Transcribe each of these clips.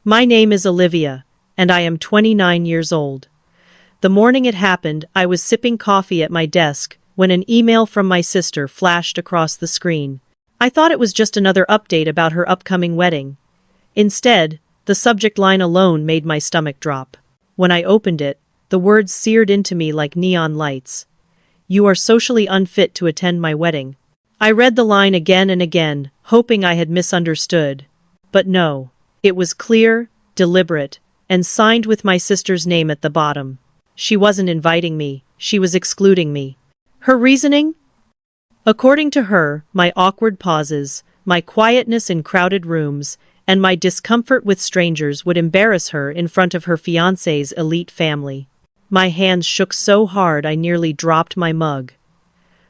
My name is Olivia, and I am 29 years old. The morning it happened, I was sipping coffee at my desk when an email from my sister flashed across the screen. I thought it was just another update about her upcoming wedding. Instead, the subject line alone made my stomach drop. When I opened it, the words seared into me like neon lights. "You are socially unfit to attend my wedding." I read the line again and again, hoping I had misunderstood. But no, it was clear, deliberate, and signed with my sister's name at the bottom. She wasn't inviting me, she was excluding me. Her reasoning? According to her, my awkward pauses, my quietness in crowded rooms, and my discomfort with strangers would embarrass her in front of her fiancé's elite family. My hands shook so hard I nearly dropped my mug.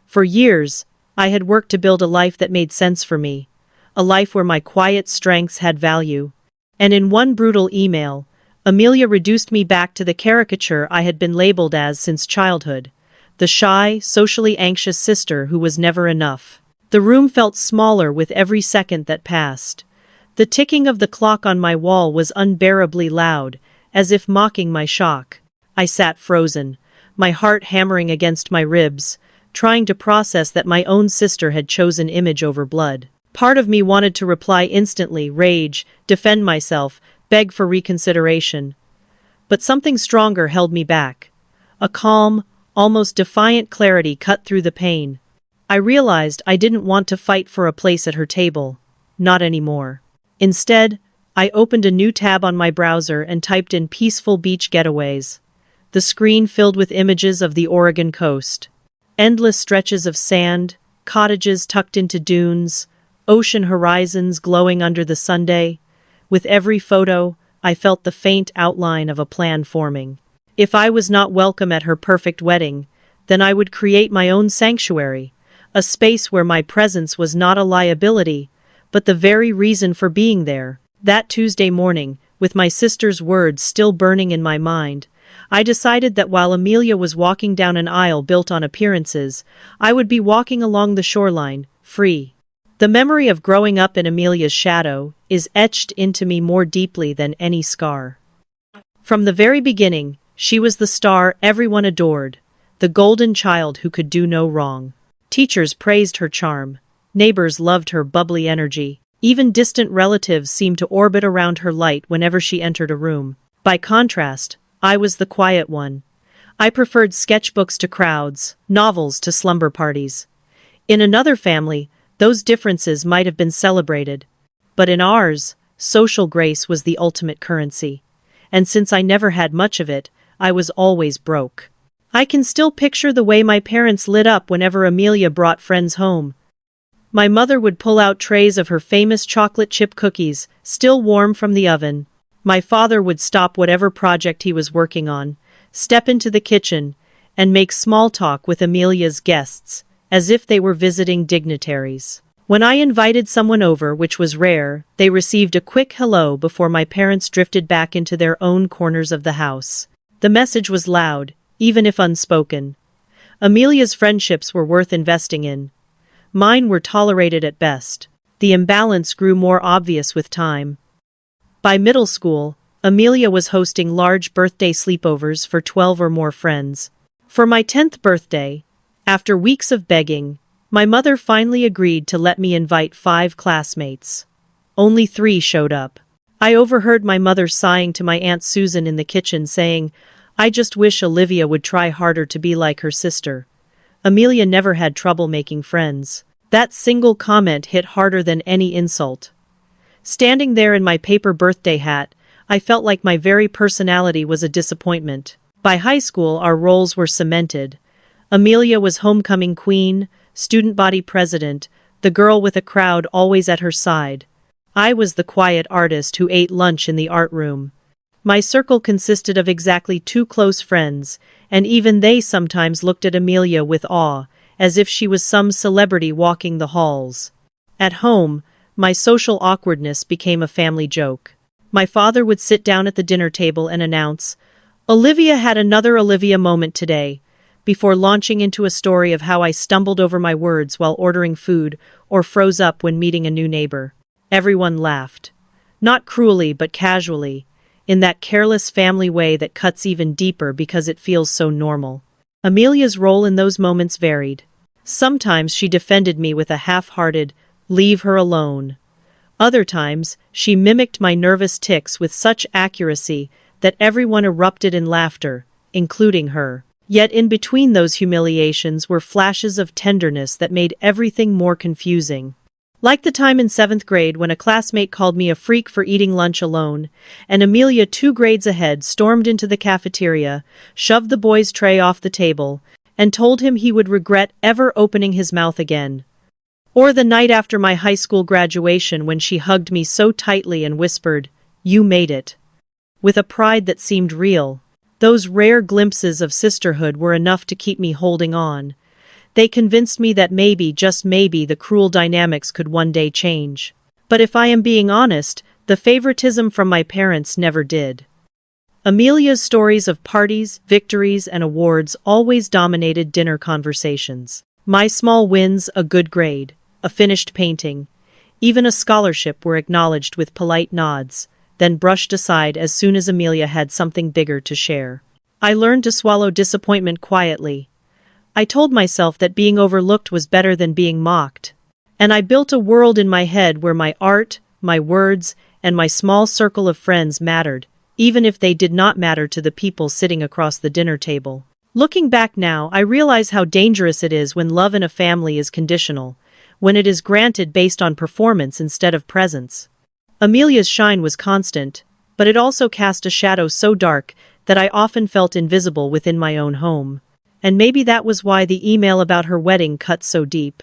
For years, I had worked to build a life that made sense for me, a life where my quiet strengths had value. And in one brutal email, Amelia reduced me back to the caricature I had been labeled as since childhood, the shy, socially anxious sister who was never enough. The room felt smaller with every second that passed. The ticking of the clock on my wall was unbearably loud, as if mocking my shock. I sat frozen, my heart hammering against my ribs, trying to process that my own sister had chosen image over blood. Part of me wanted to reply instantly, rage, defend myself, beg for reconsideration. But something stronger held me back. A calm, almost defiant clarity cut through the pain. I realized I didn't want to fight for a place at her table. Not anymore. Instead, I opened a new tab on my browser and typed in peaceful beach getaways. The screen filled with images of the Oregon coast. Endless stretches of sand, cottages tucked into dunes, ocean horizons glowing under the sunday. With every photo, I felt the faint outline of a plan forming. If I was not welcome at her perfect wedding, then I would create my own sanctuary, a space where my presence was not a liability, but the very reason for being there. That Tuesday morning, with my sister's words still burning in my mind, I decided that while Amelia was walking down an aisle built on appearances, I would be walking along the shoreline, free. The memory of growing up in Amelia's shadow is etched into me more deeply than any scar. From the very beginning, she was the star everyone adored, the golden child who could do no wrong. Teachers praised her charm. Neighbors loved her bubbly energy. Even distant relatives seemed to orbit around her light whenever she entered a room. By contrast, I was the quiet one. I preferred sketchbooks to crowds, novels to slumber parties. In another family, those differences might have been celebrated. But in ours, social grace was the ultimate currency. And since I never had much of it, I was always broke. I can still picture the way my parents lit up whenever Amelia brought friends home. My mother would pull out trays of her famous chocolate chip cookies, still warm from the oven. My father would stop whatever project he was working on, step into the kitchen, and make small talk with Amelia's guests, as if they were visiting dignitaries. When I invited someone over, which was rare, they received a quick hello before my parents drifted back into their own corners of the house. The message was loud, even if unspoken. Amelia's friendships were worth investing in. Mine were tolerated at best. The imbalance grew more obvious with time. By middle school, Amelia was hosting large birthday sleepovers for 12 or more friends. For my 10th birthday, after weeks of begging, my mother finally agreed to let me invite 5 classmates. Only 3 showed up. I overheard my mother sighing to my Aunt Susan in the kitchen saying, "I just wish Olivia would try harder to be like her sister." Amelia never had trouble making friends. That single comment hit harder than any insult. Standing there in my paper birthday hat, I felt like my very personality was a disappointment. By high school, our roles were cemented. Amelia was homecoming queen, student body president, the girl with a crowd always at her side. I was the quiet artist who ate lunch in the art room. My circle consisted of exactly 2 close friends, and even they sometimes looked at Amelia with awe, as if she was some celebrity walking the halls. At home, my social awkwardness became a family joke. My father would sit down at the dinner table and announce, "Olivia had another Olivia moment today," before launching into a story of how I stumbled over my words while ordering food or froze up when meeting a new neighbor. Everyone laughed. Not cruelly but casually, in that careless family way that cuts even deeper because it feels so normal. Amelia's role in those moments varied. Sometimes she defended me with a half-hearted, "Leave her alone." Other times, she mimicked my nervous tics with such accuracy that everyone erupted in laughter, including her. Yet in between those humiliations were flashes of tenderness that made everything more confusing. Like the time in 7th grade when a classmate called me a freak for eating lunch alone, and Amelia 2 grades ahead stormed into the cafeteria, shoved the boy's tray off the table, and told him he would regret ever opening his mouth again. Or the night after my high school graduation when she hugged me so tightly and whispered, "You made it," with a pride that seemed real. Those rare glimpses of sisterhood were enough to keep me holding on. They convinced me that maybe, just maybe, the cruel dynamics could one day change. But if I am being honest, the favoritism from my parents never did. Amelia's stories of parties, victories, and awards always dominated dinner conversations. My small wins, a good grade, a finished painting, even a scholarship, were acknowledged with polite nods, then brushed aside as soon as Amelia had something bigger to share. I learned to swallow disappointment quietly. I told myself that being overlooked was better than being mocked. And I built a world in my head where my art, my words, and my small circle of friends mattered, even if they did not matter to the people sitting across the dinner table. Looking back now, I realize how dangerous it is when love in a family is conditional, when it is granted based on performance instead of presence. Amelia's shine was constant, but it also cast a shadow so dark that I often felt invisible within my own home. And maybe that was why the email about her wedding cut so deep.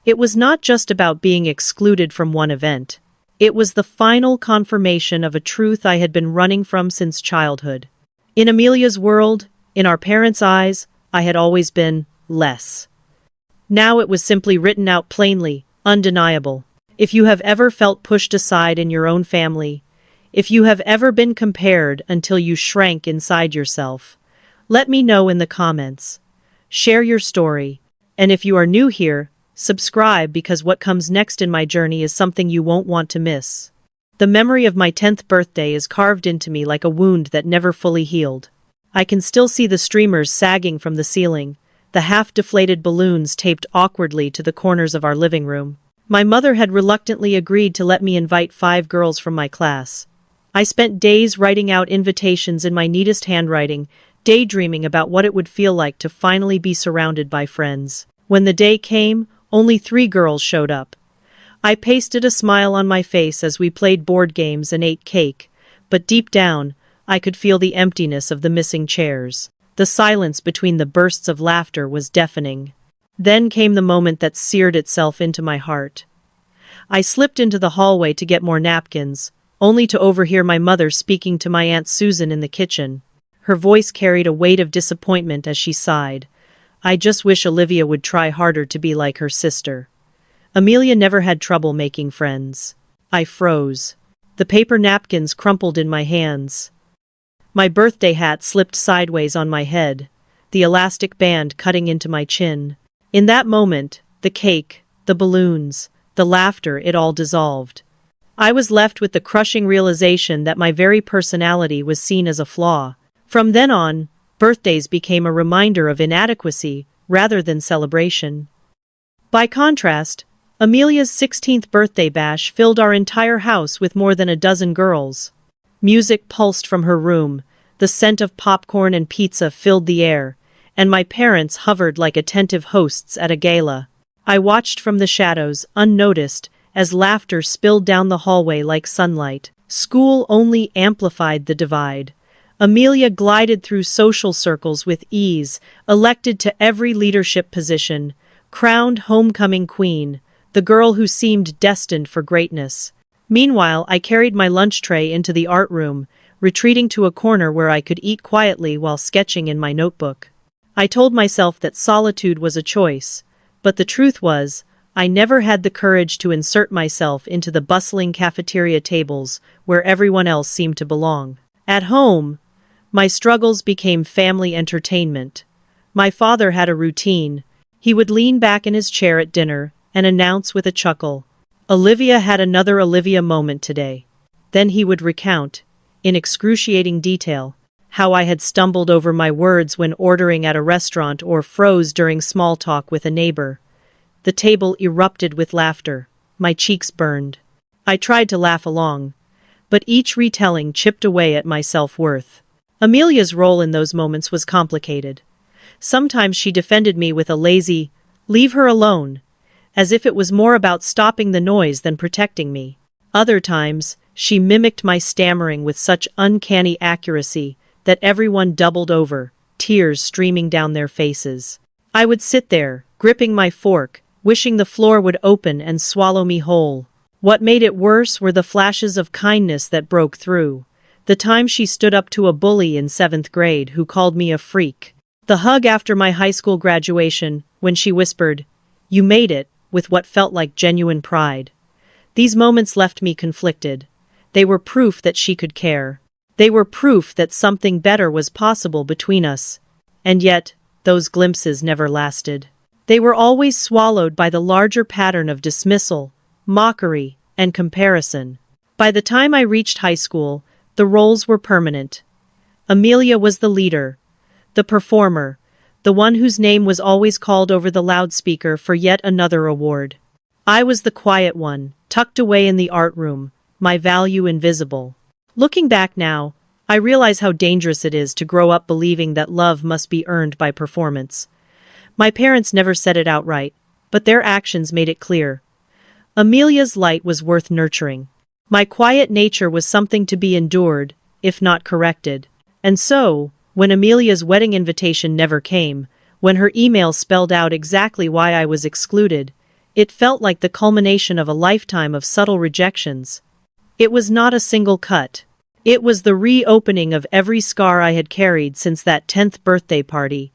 It was not just about being excluded from one event. It was the final confirmation of a truth I had been running from since childhood. In Amelia's world, in our parents' eyes, I had always been less. Now it was simply written out plainly, undeniable. If you have ever felt pushed aside in your own family, if you have ever been compared until you shrank inside yourself, let me know in the comments. Share your story. And if you are new here, subscribe, because what comes next in my journey is something you won't want to miss. The memory of my 10th birthday is carved into me like a wound that never fully healed. I can still see the streamers sagging from the ceiling, the half-deflated balloons taped awkwardly to the corners of our living room. My mother had reluctantly agreed to let me invite 5 girls from my class. I spent days writing out invitations in my neatest handwriting, daydreaming about what it would feel like to finally be surrounded by friends. When the day came, only 3 girls showed up. I pasted a smile on my face as we played board games and ate cake, but deep down, I could feel the emptiness of the missing chairs. The silence between the bursts of laughter was deafening. Then came the moment that seared itself into my heart. I slipped into the hallway to get more napkins, only to overhear my mother speaking to my Aunt Susan in the kitchen. Her voice carried a weight of disappointment as she sighed. "I just wish Olivia would try harder to be like her sister." Amelia never had trouble making friends. I froze. The paper napkins crumpled in my hands. My birthday hat slipped sideways on my head, the elastic band cutting into my chin. In that moment, the cake, the balloons, the laughter, it all dissolved. I was left with the crushing realization that my very personality was seen as a flaw. From then on, birthdays became a reminder of inadequacy rather than celebration. By contrast, Amelia's 16th birthday bash filled our entire house with more than a dozen girls. Music pulsed from her room, the scent of popcorn and pizza filled the air, and my parents hovered like attentive hosts at a gala. I watched from the shadows, unnoticed, as laughter spilled down the hallway like sunlight. School only amplified the divide. Amelia glided through social circles with ease, elected to every leadership position, crowned homecoming queen, the girl who seemed destined for greatness. Meanwhile, I carried my lunch tray into the art room, retreating to a corner where I could eat quietly while sketching in my notebook. I told myself that solitude was a choice, but the truth was, I never had the courage to insert myself into the bustling cafeteria tables where everyone else seemed to belong. At home, my struggles became family entertainment. My father had a routine. He would lean back in his chair at dinner and announce with a chuckle, "Olivia had another Olivia moment today." Then he would recount, in excruciating detail, how I had stumbled over my words when ordering at a restaurant or froze during small talk with a neighbor. The table erupted with laughter. My cheeks burned. I tried to laugh along, but each retelling chipped away at my self-worth. Amelia's role in those moments was complicated. Sometimes she defended me with a lazy, "Leave her alone," as if it was more about stopping the noise than protecting me. Other times, she mimicked my stammering with such uncanny accuracy that everyone doubled over, tears streaming down their faces. I would sit there, gripping my fork, wishing the floor would open and swallow me whole. What made it worse were the flashes of kindness that broke through. The time she stood up to a bully in 7th grade who called me a freak. The hug after my high school graduation, when she whispered, "You made it," with what felt like genuine pride. These moments left me conflicted. They were proof that she could care. They were proof that something better was possible between us. And yet, those glimpses never lasted. They were always swallowed by the larger pattern of dismissal, mockery, and comparison. By the time I reached high school, the roles were permanent. Amelia was the leader, the performer, the one whose name was always called over the loudspeaker for yet another award. I was the quiet one, tucked away in the art room, my value invisible. Looking back now, I realize how dangerous it is to grow up believing that love must be earned by performance. My parents never said it outright, but their actions made it clear. Amelia's light was worth nurturing. My quiet nature was something to be endured, if not corrected. And so, when Amelia's wedding invitation never came, when her email spelled out exactly why I was excluded, it felt like the culmination of a lifetime of subtle rejections. It was not a single cut. It was the reopening of every scar I had carried since that 10th birthday party.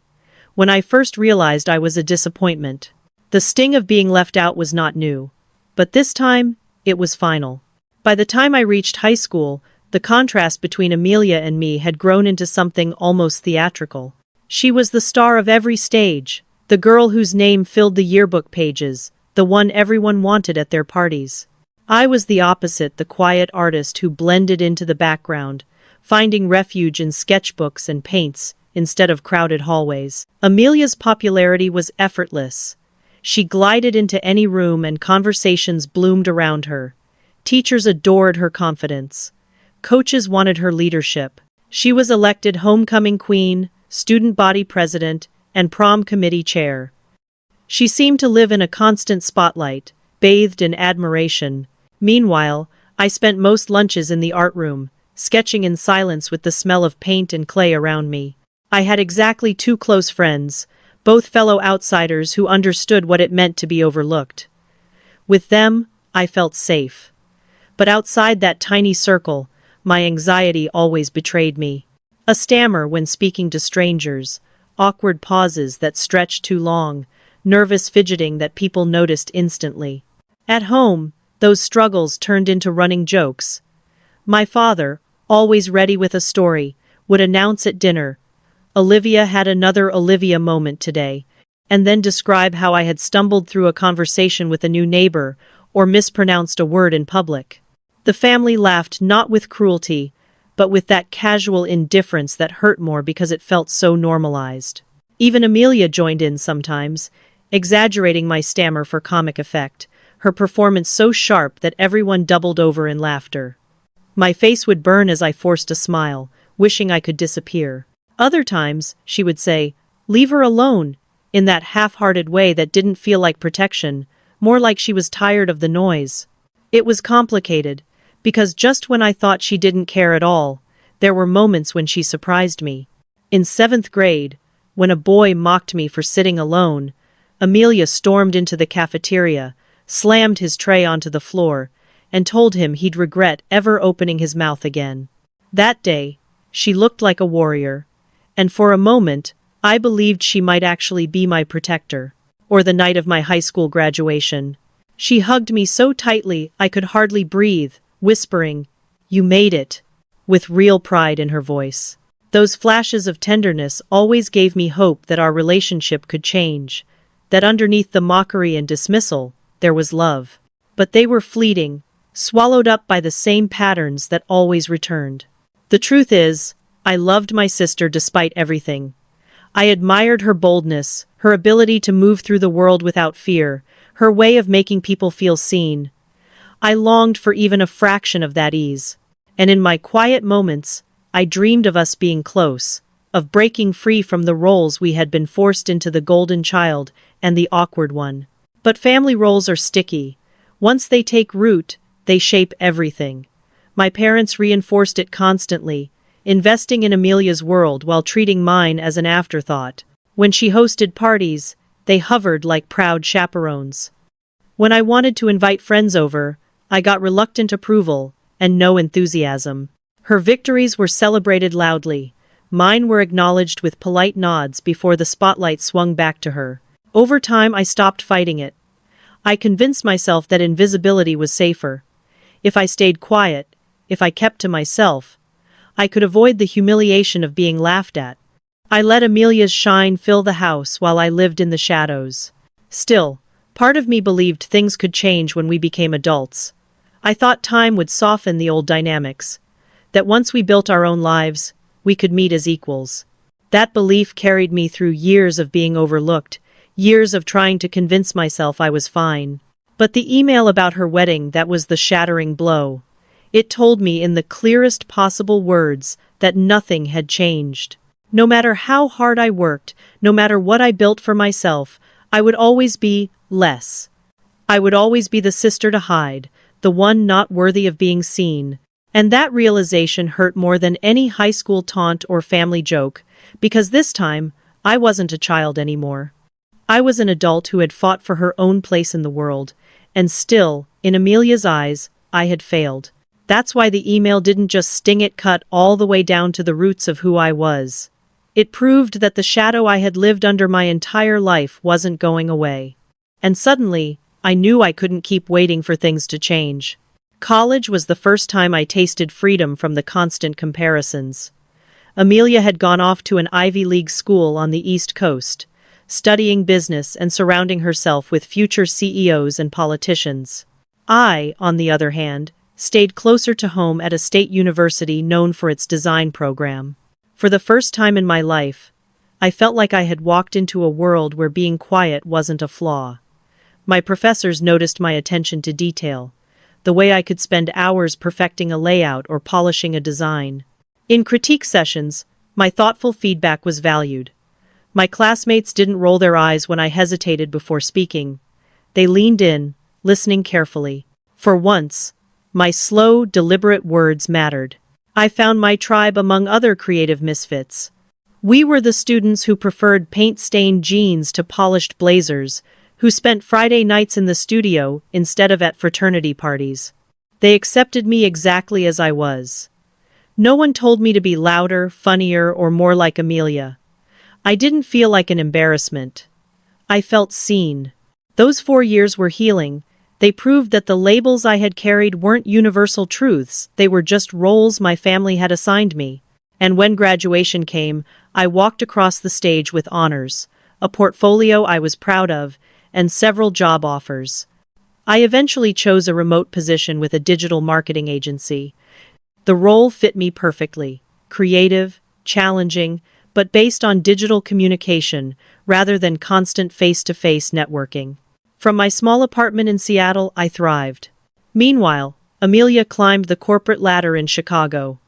When I first realized I was a disappointment, the sting of being left out was not new. But this time, it was final. By the time I reached high school, the contrast between Amelia and me had grown into something almost theatrical. She was the star of every stage, the girl whose name filled the yearbook pages, the one everyone wanted at their parties. I was the opposite, the quiet artist who blended into the background, finding refuge in sketchbooks and paints instead of crowded hallways. Amelia's popularity was effortless. She glided into any room and conversations bloomed around her. Teachers adored her confidence. Coaches wanted her leadership. She was elected homecoming queen, student body president, and prom committee chair. She seemed to live in a constant spotlight, bathed in admiration. Meanwhile, I spent most lunches in the art room, sketching in silence with the smell of paint and clay around me. I had exactly 2 close friends, both fellow outsiders who understood what it meant to be overlooked. With them, I felt safe. But outside that tiny circle, my anxiety always betrayed me. A stammer when speaking to strangers, awkward pauses that stretched too long, nervous fidgeting that people noticed instantly. At home, those struggles turned into running jokes. My father, always ready with a story, would announce at dinner, "Olivia had another Olivia moment today," and then describe how I had stumbled through a conversation with a new neighbor or mispronounced a word in public. The family laughed not with cruelty, but with that casual indifference that hurt more because it felt so normalized. Even Amelia joined in sometimes, exaggerating my stammer for comic effect, her performance so sharp that everyone doubled over in laughter. My face would burn as I forced a smile, wishing I could disappear. Other times, she would say, "Leave her alone," in that half-hearted way that didn't feel like protection, more like she was tired of the noise. It was complicated, because just when I thought she didn't care at all, there were moments when she surprised me. In 7th grade, when a boy mocked me for sitting alone, Amelia stormed into the cafeteria, slammed his tray onto the floor, and told him he'd regret ever opening his mouth again. That day, she looked like a warrior, and for a moment, I believed she might actually be my protector. Or the night of my high school graduation. She hugged me so tightly I could hardly breathe, whispering, "You made it," with real pride in her voice. Those flashes of tenderness always gave me hope that our relationship could change, that underneath the mockery and dismissal, there was love. But they were fleeting, swallowed up by the same patterns that always returned. The truth is, I loved my sister despite everything. I admired her boldness, her ability to move through the world without fear, her way of making people feel seen. I longed for even a fraction of that ease. And in my quiet moments, I dreamed of us being close, of breaking free from the roles we had been forced into, the golden child and the awkward one. But family roles are sticky. Once they take root, they shape everything. My parents reinforced it constantly, investing in Amelia's world while treating mine as an afterthought. When she hosted parties, they hovered like proud chaperones. When I wanted to invite friends over, I got reluctant approval and no enthusiasm. Her victories were celebrated loudly. Mine were acknowledged with polite nods before the spotlight swung back to her. Over time, I stopped fighting it. I convinced myself that invisibility was safer. If I stayed quiet, if I kept to myself, I could avoid the humiliation of being laughed at. I let Amelia's shine fill the house while I lived in the shadows. Still, part of me believed things could change when we became adults. I thought time would soften the old dynamics, that once we built our own lives, we could meet as equals. That belief carried me through years of being overlooked, years of trying to convince myself I was fine. But the email about her wedding, that was the shattering blow. It told me in the clearest possible words that nothing had changed. No matter how hard I worked, no matter what I built for myself, I would always be less. I would always be the sister to hide, the one not worthy of being seen. And that realization hurt more than any high school taunt or family joke, because this time, I wasn't a child anymore. I was an adult who had fought for her own place in the world, and still, in Amelia's eyes, I had failed. That's why the email didn't just sting, it cut all the way down to the roots of who I was. It proved that the shadow I had lived under my entire life wasn't going away. And suddenly, I knew I couldn't keep waiting for things to change. College was the first time I tasted freedom from the constant comparisons. Amelia had gone off to an Ivy League school on the East Coast, studying business and surrounding herself with future CEOs and politicians. I, on the other hand, stayed closer to home at a state university known for its design program. For the first time in my life, I felt like I had walked into a world where being quiet wasn't a flaw. My professors noticed my attention to detail, the way I could spend hours perfecting a layout or polishing a design. In critique sessions, my thoughtful feedback was valued. My classmates didn't roll their eyes when I hesitated before speaking. They leaned in, listening carefully. For once, my slow, deliberate words mattered. I found my tribe among other creative misfits. We were the students who preferred paint-stained jeans to polished blazers, who spent Friday nights in the studio instead of at fraternity parties. They accepted me exactly as I was. No one told me to be louder, funnier, or more like Amelia. I didn't feel like an embarrassment. I felt seen. Those 4 years were healing. They proved that the labels I had carried weren't universal truths, they were just roles my family had assigned me. And when graduation came, I walked across the stage with honors, a portfolio I was proud of, and several job offers. I eventually chose a remote position with a digital marketing agency. The role fit me perfectly, creative, challenging, but based on digital communication rather than constant face-to-face networking. From my small apartment in Seattle, I thrived. Meanwhile, Amelia climbed the corporate ladder in Chicago.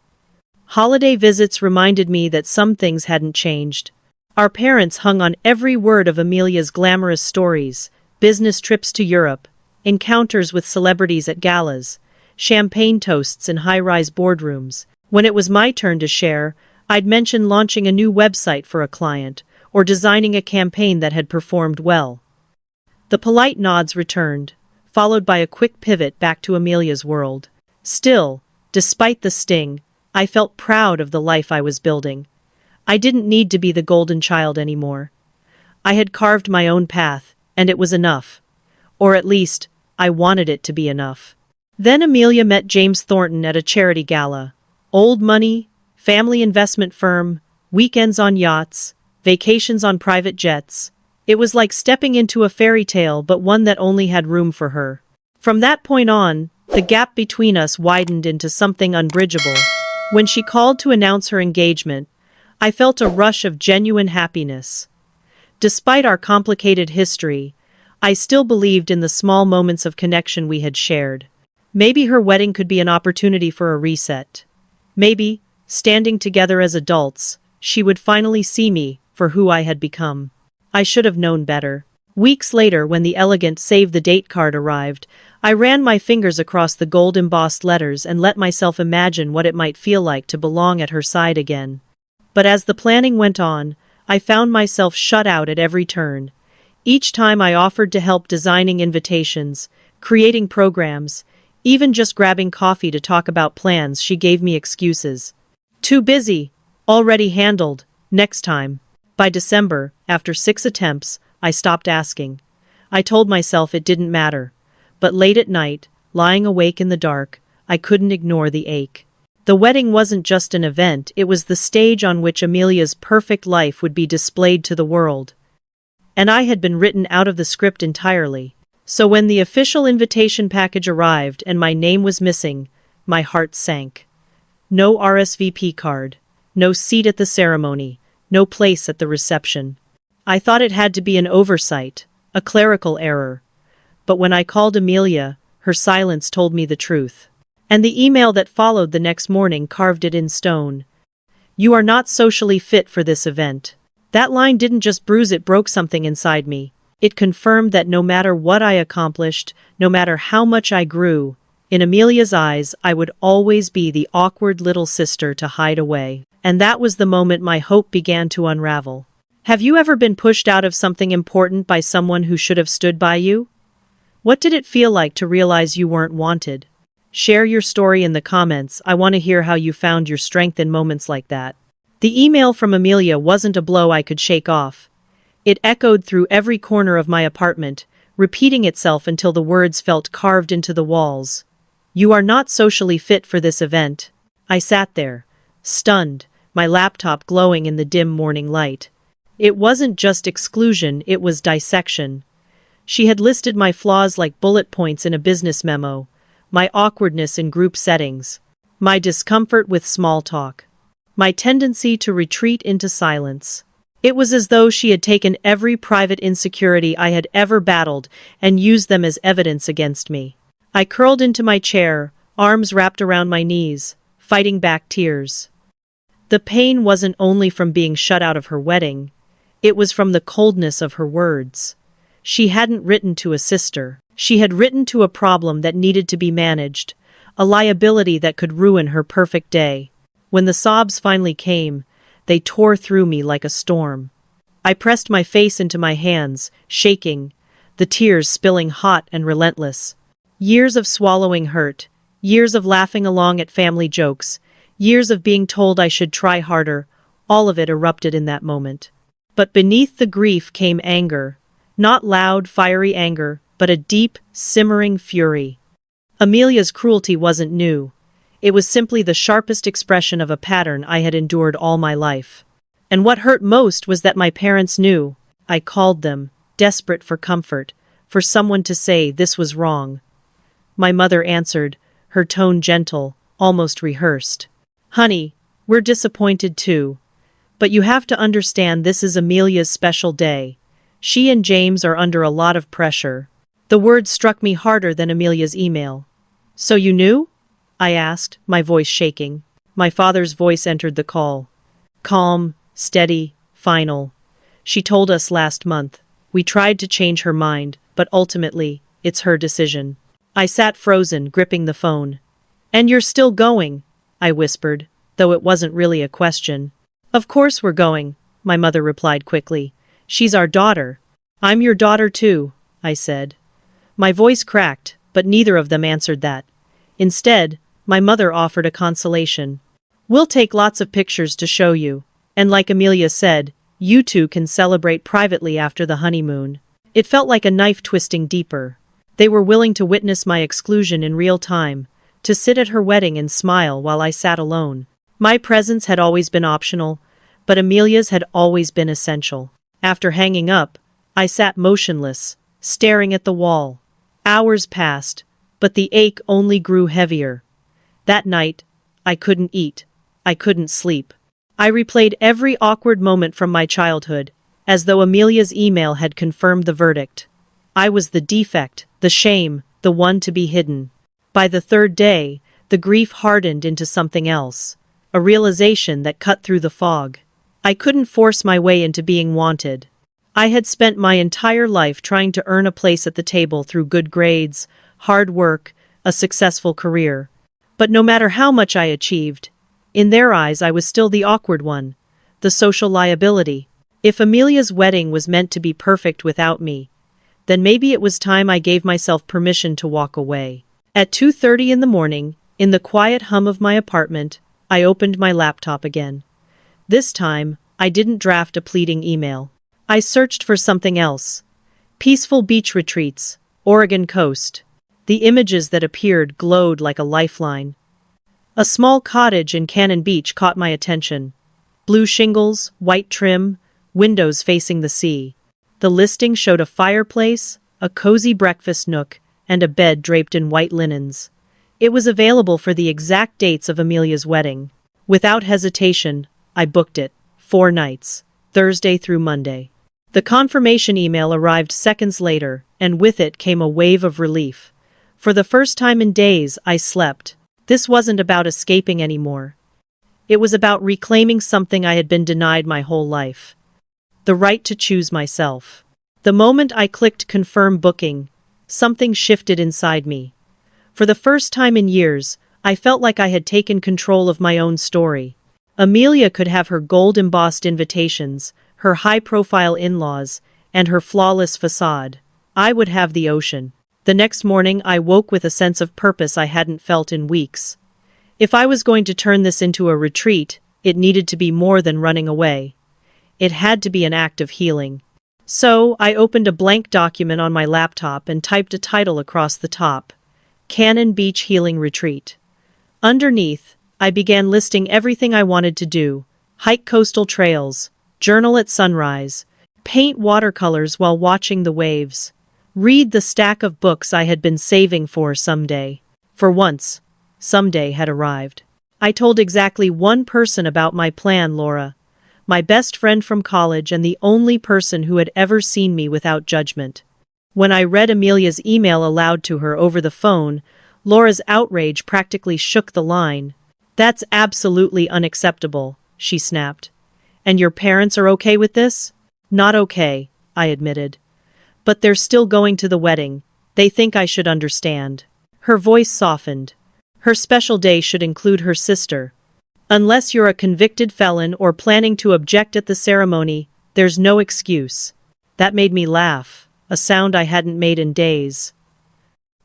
Holiday visits reminded me that some things hadn't changed. Our parents hung on every word of Amelia's glamorous stories, business trips to Europe, encounters with celebrities at galas, champagne toasts in high-rise boardrooms. When it was my turn to share, I'd mention launching a new website for a client, or designing a campaign that had performed well. The polite nods returned, followed by a quick pivot back to Amelia's world. Still, despite the sting, I felt proud of the life I was building. I didn't need to be the golden child anymore. I had carved my own path, and it was enough. Or at least, I wanted it to be enough. Then Amelia met James Thornton at a charity gala. Old money, family investment firm, weekends on yachts, vacations on private jets. It was like stepping into a fairy tale, but one that only had room for her. From that point on, The gap between us widened into something unbridgeable. When she called to announce her engagement, I felt a rush of genuine happiness. Despite our complicated history, I still believed in the small moments of connection we had shared. Maybe her wedding could be an opportunity for a reset. Maybe, standing together as adults, she would finally see me for who I had become. I should have known better. Weeks later, when the elegant save the date card arrived, I ran my fingers across the gold-embossed letters and let myself imagine what it might feel like to belong at her side again. But as the planning went on, I found myself shut out at every turn. Each time I offered to help designing invitations, creating programs, even just grabbing coffee to talk about plans, she gave me excuses. Too busy. Already handled. Next time. By December, after 6 attempts, I stopped asking. I told myself it didn't matter. But late at night, lying awake in the dark, I couldn't ignore the ache. The wedding wasn't just an event, it was the stage on which Amelia's perfect life would be displayed to the world. And I had been written out of the script entirely. So when the official invitation package arrived and my name was missing, my heart sank. No RSVP card. No seat at the ceremony. No place at the reception. I thought it had to be an oversight, a clerical error. But when I called Amelia, her silence told me the truth. And the email that followed the next morning carved it in stone. You are not socially fit for this event. That line didn't just bruise, it broke something inside me. It confirmed that no matter what I accomplished, no matter how much I grew, in Amelia's eyes I would always be the awkward little sister to hide away. And that was the moment my hope began to unravel. Have you ever been pushed out of something important by someone who should have stood by you? What did it feel like to realize you weren't wanted? Share your story in the comments. I want to hear how you found your strength in moments like that. The email from Amelia wasn't a blow I could shake off. It echoed through every corner of my apartment, repeating itself until the words felt carved into the walls. You are not socially fit for this event. I sat there, stunned, my laptop glowing in the dim morning light. It wasn't just exclusion, it was dissection. She had listed my flaws like bullet points in a business memo, my awkwardness in group settings, my discomfort with small talk, my tendency to retreat into silence. It was as though she had taken every private insecurity I had ever battled and used them as evidence against me. I curled into my chair, arms wrapped around my knees, fighting back tears. The pain wasn't only from being shut out of her wedding, it was from the coldness of her words. She hadn't written to a sister. She had written to a problem that needed to be managed, a liability that could ruin her perfect day. When the sobs finally came, they tore through me like a storm. I pressed my face into my hands, shaking, the tears spilling hot and relentless. Years of swallowing hurt, years of laughing along at family jokes, years of being told I should try harder, all of it erupted in that moment. But beneath the grief came anger. Not loud, fiery anger, but a deep, simmering fury. Amelia's cruelty wasn't new. It was simply the sharpest expression of a pattern I had endured all my life. And what hurt most was that my parents knew. I called them, desperate for comfort, for someone to say this was wrong. My mother answered, her tone gentle, almost rehearsed. Honey, we're disappointed too. But you have to understand this is Amelia's special day. She and James are under a lot of pressure. The words struck me harder than Amelia's email. So you knew? I asked, my voice shaking. My father's voice entered the call. Calm, steady, final. She told us last month. We tried to change her mind, but ultimately, it's her decision. I sat frozen, gripping the phone. And you're still going, I whispered, though it wasn't really a question. Of course we're going, my mother replied quickly. She's our daughter. I'm your daughter too, I said. My voice cracked, but neither of them answered that. Instead, my mother offered a consolation. We'll take lots of pictures to show you. And like Amelia said, you two can celebrate privately after the honeymoon. It felt like a knife twisting deeper. They were willing to witness my exclusion in real time, to sit at her wedding and smile while I sat alone. My presence had always been optional, but Amelia's had always been essential. After hanging up, I sat motionless, staring at the wall. Hours passed, but the ache only grew heavier. That night, I couldn't eat. I couldn't sleep. I replayed every awkward moment from my childhood, as though Amelia's email had confirmed the verdict. I was the defect, the shame, the one to be hidden. By the third day, the grief hardened into something else, a realization that cut through the fog. I couldn't force my way into being wanted. I had spent my entire life trying to earn a place at the table through good grades, hard work, a successful career. But no matter how much I achieved, in their eyes I was still the awkward one, the social liability. If Amelia's wedding was meant to be perfect without me, then maybe it was time I gave myself permission to walk away. At 2:30 in the morning, in the quiet hum of my apartment, I opened my laptop again. This time, I didn't draft a pleading email. I searched for something else. Peaceful beach retreats, Oregon coast. The images that appeared glowed like a lifeline. A small cottage in Cannon Beach caught my attention. Blue shingles, white trim, windows facing the sea. The listing showed a fireplace, a cozy breakfast nook, and a bed draped in white linens. It was available for the exact dates of Amelia's wedding. Without hesitation, I booked it. 4 nights, Thursday through Monday. The confirmation email arrived seconds later, and with it came a wave of relief. For the first time in days, I slept. This wasn't about escaping anymore. It was about reclaiming something I had been denied my whole life. The right to choose myself. The moment I clicked confirm booking, something shifted inside me. For the first time in years, I felt like I had taken control of my own story. Amelia could have her gold-embossed invitations, her high-profile in-laws, and her flawless facade. I would have the ocean. The next morning I woke with a sense of purpose I hadn't felt in weeks. If I was going to turn this into a retreat, it needed to be more than running away. It had to be an act of healing. So, I opened a blank document on my laptop and typed a title across the top. Cannon Beach Healing Retreat. Underneath, I began listing everything I wanted to do. Hike coastal trails, journal at sunrise, paint watercolors while watching the waves, read the stack of books I had been saving for someday. For once, someday had arrived. I told exactly one person about my plan, Laura. My best friend from college and the only person who had ever seen me without judgment. When I read Amelia's email aloud to her over the phone, Laura's outrage practically shook the line. "That's absolutely unacceptable," she snapped. "And your parents are okay with this?" "Not okay," I admitted. "But they're still going to the wedding. They think I should understand." Her voice softened. "Her special day should include her sister. Unless you're a convicted felon or planning to object at the ceremony, there's no excuse." That made me laugh, a sound I hadn't made in days.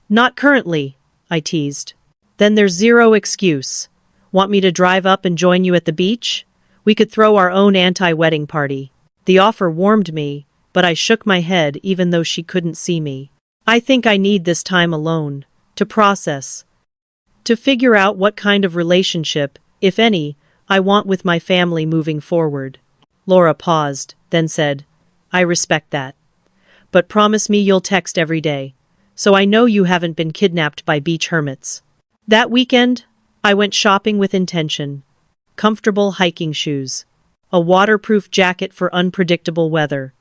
"Not currently," I teased. "Then there's zero excuse. Want me to drive up and join you at the beach? We could throw our own anti-wedding party." The offer warmed me, but I shook my head even though she couldn't see me. "I think I need this time alone, to process, to figure out what kind of relationship, if any, I want with my family moving forward." Laura paused, then said, "I respect that. But promise me you'll text every day, so I know you haven't been kidnapped by beach hermits." That weekend, I went shopping with intention. Comfortable hiking shoes, a waterproof jacket for unpredictable weather,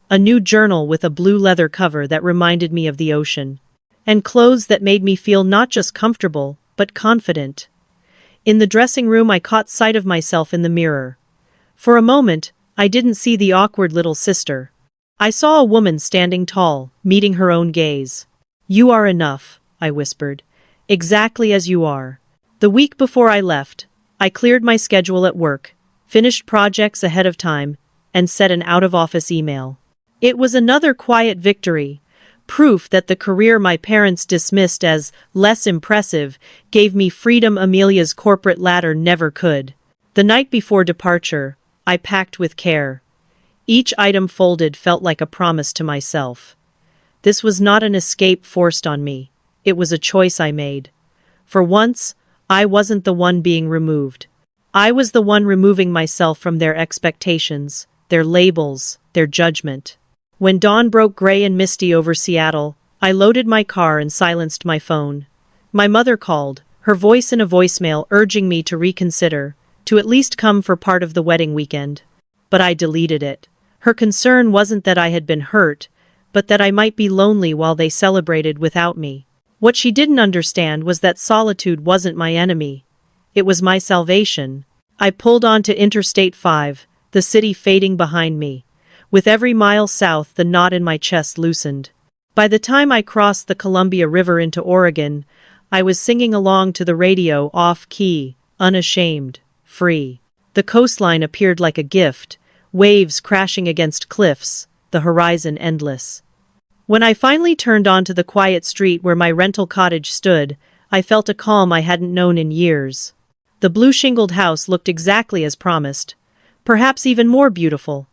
a new journal with a blue leather cover that reminded me of the ocean, and clothes that made me feel not just comfortable, but confident. In the dressing room I caught sight of myself in the mirror. For a moment, I didn't see the awkward little sister. I saw a woman standing tall, meeting her own gaze. "You are enough," I whispered. "Exactly as you are." The week before I left, I cleared my schedule at work, finished projects ahead of time, and sent an out-of-office email. It was another quiet victory. Proof that the career my parents dismissed as less impressive gave me freedom Amelia's corporate ladder never could. The night before departure, I packed with care. Each item folded felt like a promise to myself. This was not an escape forced on me. It was a choice I made. For once, I wasn't the one being removed. I was the one removing myself from their expectations, their labels, their judgment. When dawn broke gray and misty over Seattle, I loaded my car and silenced my phone. My mother called, her voice in a voicemail urging me to reconsider, to at least come for part of the wedding weekend. But I deleted it. Her concern wasn't that I had been hurt, but that I might be lonely while they celebrated without me. What she didn't understand was that solitude wasn't my enemy. It was my salvation. I pulled onto Interstate 5, the city fading behind me. With every mile south, the knot in my chest loosened. By the time I crossed the Columbia River into Oregon, I was singing along to the radio off-key, unashamed, free. The coastline appeared like a gift, waves crashing against cliffs, the horizon endless. When I finally turned onto the quiet street where my rental cottage stood, I felt a calm I hadn't known in years. The blue-shingled house looked exactly as promised, perhaps even more beautiful.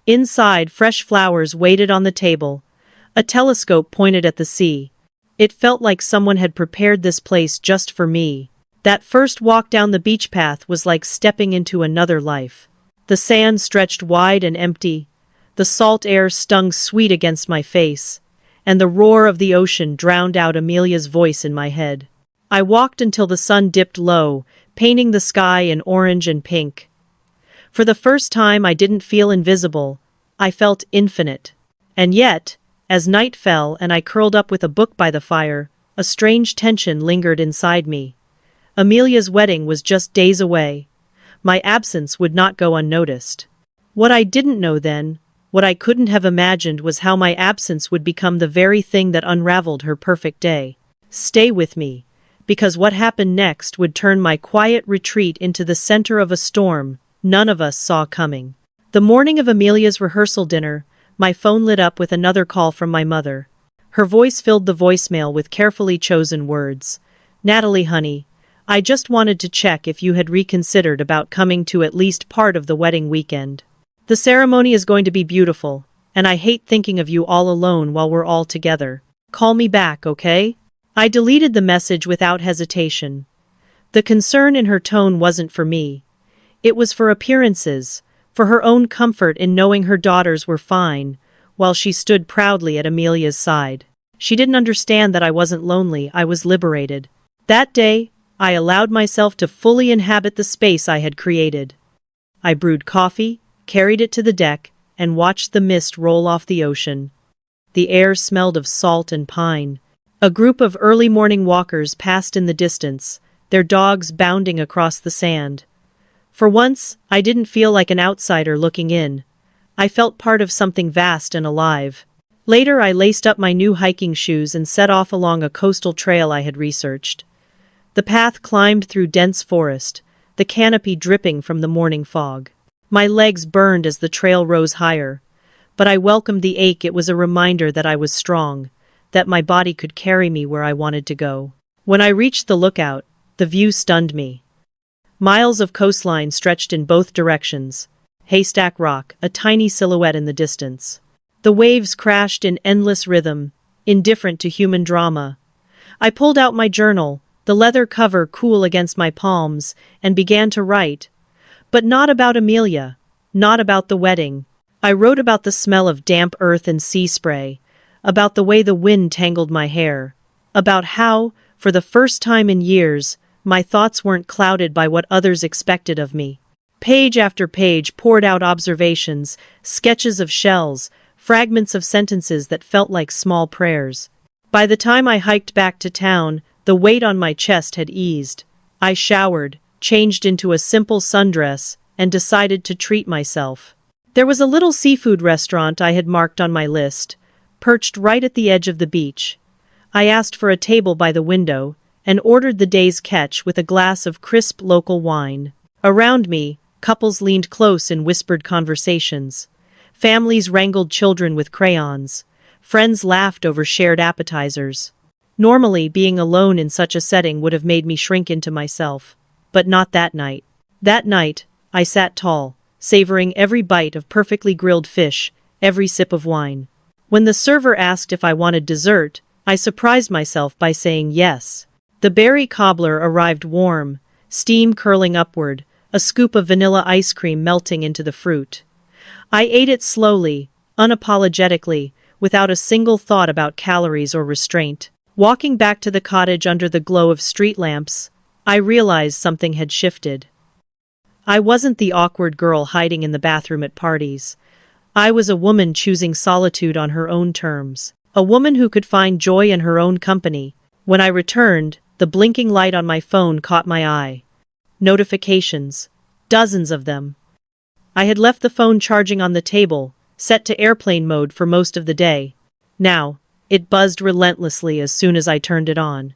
Inside, fresh flowers waited on the table, a telescope pointed at the sea. It felt like someone had prepared this place just for me. That first walk down the beach path was like stepping into another life. The sand stretched wide and empty, the salt air stung sweet against my face, and the roar of the ocean drowned out Amelia's voice in my head. I walked until the sun dipped low, painting the sky in orange and pink. For the first time I didn't feel invisible, I felt infinite. And yet, as night fell and I curled up with a book by the fire, a strange tension lingered inside me. Amelia's wedding was just days away. My absence would not go unnoticed. What I didn't know then, what I couldn't have imagined, was how my absence would become the very thing that unraveled her perfect day. Stay with me, because what happened next would turn my quiet retreat into the center of a storm none of us saw coming. The morning of Amelia's rehearsal dinner, my phone lit up with another call from my mother. Her voice filled the voicemail with carefully chosen words. "Natalie, honey, I just wanted to check if you had reconsidered about coming to at least part of the wedding weekend. The ceremony is going to be beautiful, and I hate thinking of you all alone while we're all together. Call me back, okay?" I deleted the message without hesitation. The concern in her tone wasn't for me. It was for appearances, for her own comfort in knowing her daughters were fine, while she stood proudly at Amelia's side. She didn't understand that I wasn't lonely, I was liberated. That day, I allowed myself to fully inhabit the space I had created. I brewed coffee, carried it to the deck, and watched the mist roll off the ocean. The air smelled of salt and pine. A group of early morning walkers passed in the distance, their dogs bounding across the sand. For once, I didn't feel like an outsider looking in. I felt part of something vast and alive. Later, I laced up my new hiking shoes and set off along a coastal trail I had researched. The path climbed through dense forest, the canopy dripping from the morning fog. My legs burned as the trail rose higher, but I welcomed the ache. It was a reminder that I was strong, that my body could carry me where I wanted to go. When I reached the lookout, the view stunned me. Miles of coastline stretched in both directions. Haystack Rock, a tiny silhouette in the distance. The waves crashed in endless rhythm, indifferent to human drama. I pulled out my journal, the leather cover cool against my palms, and began to write. But not about Amelia, not about the wedding. I wrote about the smell of damp earth and sea spray, about the way the wind tangled my hair, about how, for the first time in years, my thoughts weren't clouded by what others expected of me. Page after page poured out observations, sketches of shells, fragments of sentences that felt like small prayers. By the time I hiked back to town, the weight on my chest had eased. I showered, changed into a simple sundress, and decided to treat myself. There was a little seafood restaurant I had marked on my list, perched right at the edge of the beach. I asked for a table by the window, and ordered the day's catch with a glass of crisp local wine. Around me, couples leaned close in whispered conversations. Families wrangled children with crayons. Friends laughed over shared appetizers. Normally, being alone in such a setting would have made me shrink into myself. But not that night. That night, I sat tall, savoring every bite of perfectly grilled fish, every sip of wine. When the server asked if I wanted dessert, I surprised myself by saying yes. The berry cobbler arrived warm, steam curling upward, a scoop of vanilla ice cream melting into the fruit. I ate it slowly, unapologetically, without a single thought about calories or restraint. Walking back to the cottage under the glow of street lamps, I realized something had shifted. I wasn't the awkward girl hiding in the bathroom at parties. I was a woman choosing solitude on her own terms. A woman who could find joy in her own company. When I returned, the blinking light on my phone caught my eye. Notifications. Dozens of them. I had left the phone charging on the table, set to airplane mode for most of the day. Now, it buzzed relentlessly as soon as I turned it on.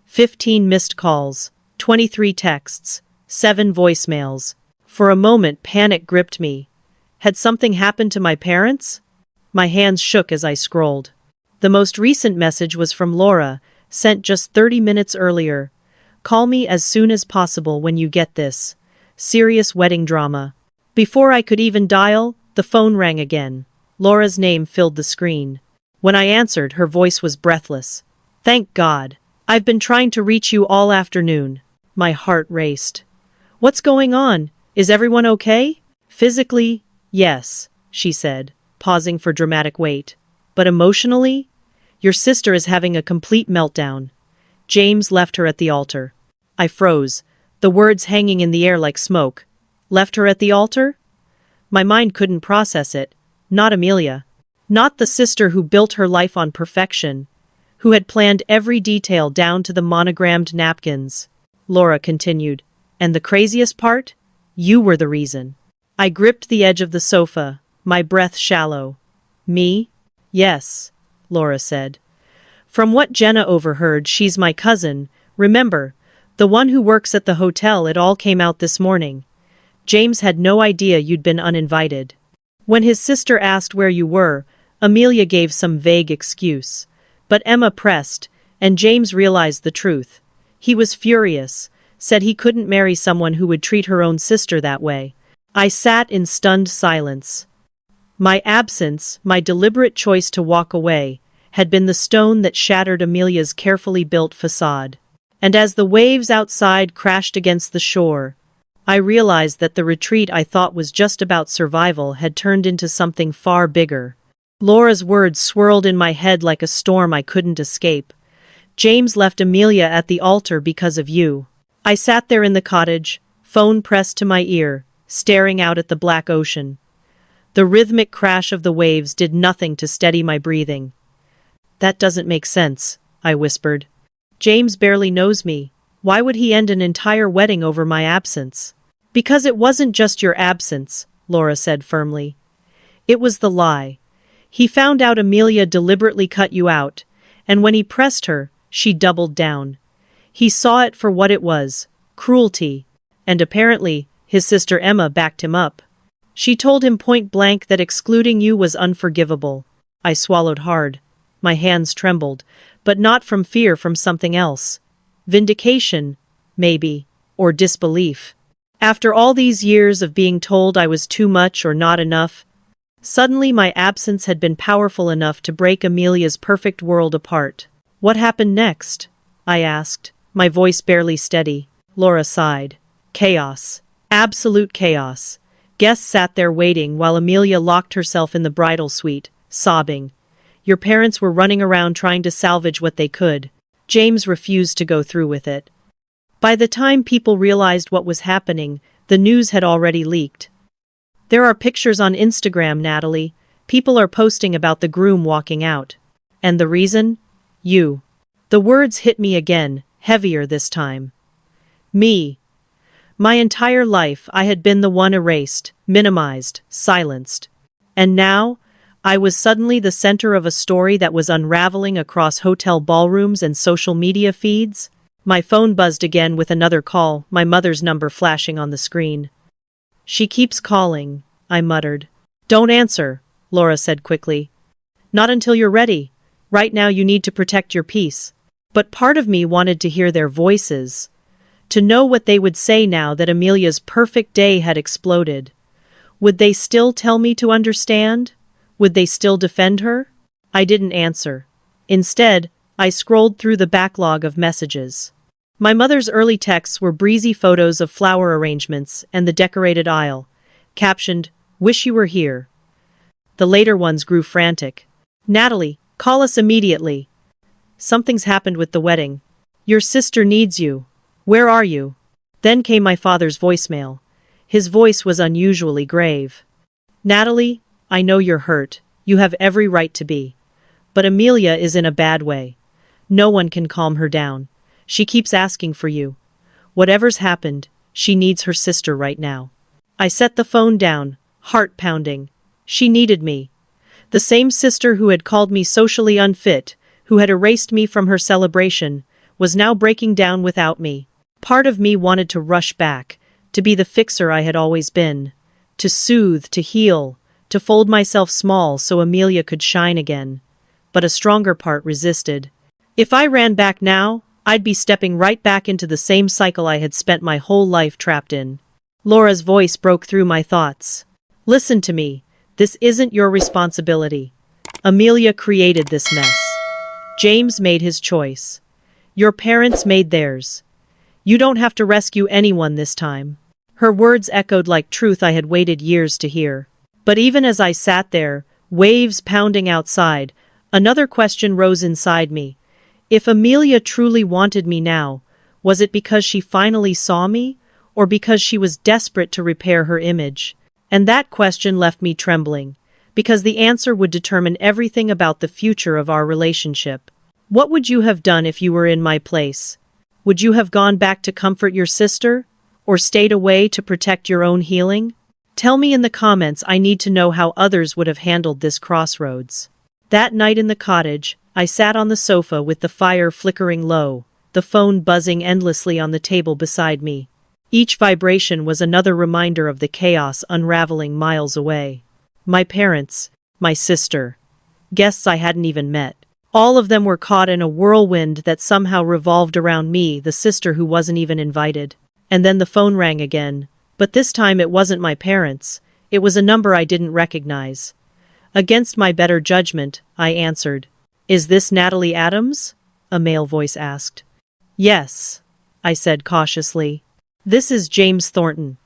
15 missed calls, 23 texts, 7 voicemails. For a moment, panic gripped me. Had something happened to my parents? My hands shook as I scrolled. The most recent message was from Laura, sent just 30 minutes earlier. Call me as soon as possible when you get this. Serious wedding drama. Before I could even dial, the phone rang again. Laura's name filled the screen. When I answered, her voice was breathless. Thank God. I've been trying to reach you all afternoon. My heart raced. What's going on? Is everyone okay? Physically, yes, she said, pausing for dramatic weight. But emotionally? Your sister is having a complete meltdown. James left her at the altar. I froze, the words hanging in the air like smoke. Left her at the altar? My mind couldn't process it. Not Amelia. Not the sister who built her life on perfection, who had planned every detail down to the monogrammed napkins. Laura continued. And the craziest part? You were the reason. I gripped the edge of the sofa, my breath shallow. Me? Yes, Laura said. From what Jenna overheard, she's my cousin, remember, the one who works at the hotel. It all came out this morning. James had no idea you'd been uninvited. When his sister asked where you were, Amelia gave some vague excuse. But Emma pressed, and James realized the truth. He was furious, said he couldn't marry someone who would treat her own sister that way. I sat in stunned silence. My absence, my deliberate choice to walk away, had been the stone that shattered Amelia's carefully built facade. And as the waves outside crashed against the shore, I realized that the retreat I thought was just about survival had turned into something far bigger. Laura's words swirled in my head like a storm I couldn't escape. James left Amelia at the altar because of you. I sat there in the cottage, phone pressed to my ear, staring out at the black ocean. The rhythmic crash of the waves did nothing to steady my breathing. That doesn't make sense, I whispered. James barely knows me. Why would he end an entire wedding over my absence? Because it wasn't just your absence, Laura said firmly. It was the lie. He found out Amelia deliberately cut you out, and when he pressed her, she doubled down. He saw it for what it was, cruelty, and apparently, his sister Emma backed him up. She told him point blank that excluding you was unforgivable. I swallowed hard. My hands trembled, but not from fear, from something else. Vindication, maybe, or disbelief. After all these years of being told I was too much or not enough, suddenly my absence had been powerful enough to break Amelia's perfect world apart. What happened next? I asked, my voice barely steady. Laura sighed. Chaos. Absolute chaos. Guests sat there waiting while Amelia locked herself in the bridal suite, sobbing. Your parents were running around trying to salvage what they could. James refused to go through with it. By the time people realized what was happening, the news had already leaked. There are pictures on Instagram, Natalie. People are posting about the groom walking out. And the reason? You. The words hit me again, heavier this time. Me. My entire life I had been the one erased, minimized, silenced. And now, I was suddenly the center of a story that was unraveling across hotel ballrooms and social media feeds. My phone buzzed again with another call, my mother's number flashing on the screen. She keeps calling, I muttered. Don't answer, Laura said quickly. Not until you're ready. Right now you need to protect your peace. But part of me wanted to hear their voices. To know what they would say now that Amelia's perfect day had exploded. Would they still tell me to understand? Would they still defend her? I didn't answer. Instead, I scrolled through the backlog of messages. My mother's early texts were breezy photos of flower arrangements and the decorated aisle, captioned, "Wish you were here." The later ones grew frantic. Natalie, call us immediately. something's happened with the wedding. Your sister needs you. Where are you? Then came my father's voicemail. His voice was unusually grave. Natalie, I know you're hurt. You have every right to be. But Amelia is in a bad way. No one can calm her down. She keeps asking for you. Whatever's happened, she needs her sister right now. I set the phone down, heart pounding. She needed me. The same sister who had called me socially unfit, who had erased me from her celebration, was now breaking down without me. Part of me wanted to rush back, to be the fixer I had always been. To soothe, to heal, to fold myself small so Amelia could shine again. But a stronger part resisted. If I ran back now, I'd be stepping right back into the same cycle I had spent my whole life trapped in. Laura's voice broke through my thoughts. Listen to me. This isn't your responsibility. Amelia created this mess. James made his choice. Your parents made theirs. You don't have to rescue anyone this time. Her words echoed like truth I had waited years to hear. But even as I sat there, waves pounding outside, another question rose inside me. If Amelia truly wanted me now, was it because she finally saw me, or because she was desperate to repair her image? And that question left me trembling, because the answer would determine everything about the future of our relationship. What would you have done if you were in my place? Would you have gone back to comfort your sister, or stayed away to protect your own healing? Tell me in the comments. I need to know how others would have handled this crossroads. That night in the cottage, I sat on the sofa with the fire flickering low, the phone buzzing endlessly on the table beside me. Each vibration was another reminder of the chaos unraveling miles away. My parents, my sister, guests I hadn't even met. All of them were caught in a whirlwind that somehow revolved around me, the sister who wasn't even invited. And then the phone rang again. But this time it wasn't my parents. It was a number I didn't recognize. Against my better judgment, I answered. Is this Natalie Adams? A male voice asked. Yes, I said cautiously. This is James Thornton.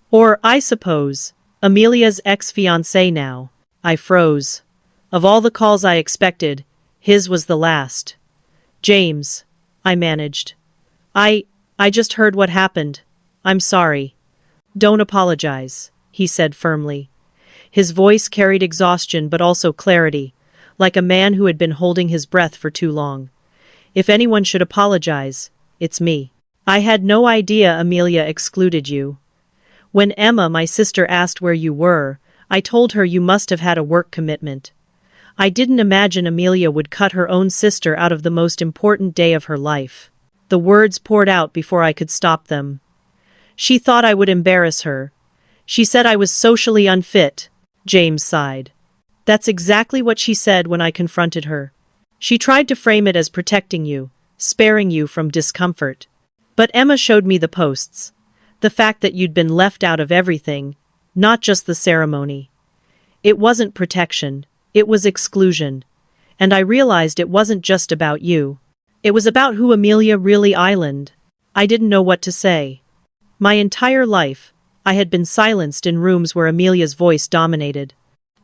Or, I suppose, Amelia's ex-fiancé now. I froze. Of all the calls I expected, his was the last. James, I managed. I just heard what happened. I'm sorry. Don't apologize, he said firmly. His voice carried exhaustion but also clarity, like a man who had been holding his breath for too long. If anyone should apologize, it's me. I had no idea Amelia excluded you. When Emma, my sister, asked where you were, I told her you must have had a work commitment. I didn't imagine Amelia would cut her own sister out of the most important day of her life. The words poured out before I could stop them. She thought I would embarrass her. She said I was socially unfit. James sighed. That's exactly what she said when I confronted her. She tried to frame it as protecting you, sparing you from discomfort. But Emma showed me the posts. The fact that you'd been left out of everything, not just the ceremony. It wasn't protection, it was exclusion. And I realized it wasn't just about you. It was about who Amelia really island. I didn't know what to say. My entire life, I had been silenced in rooms where Amelia's voice dominated.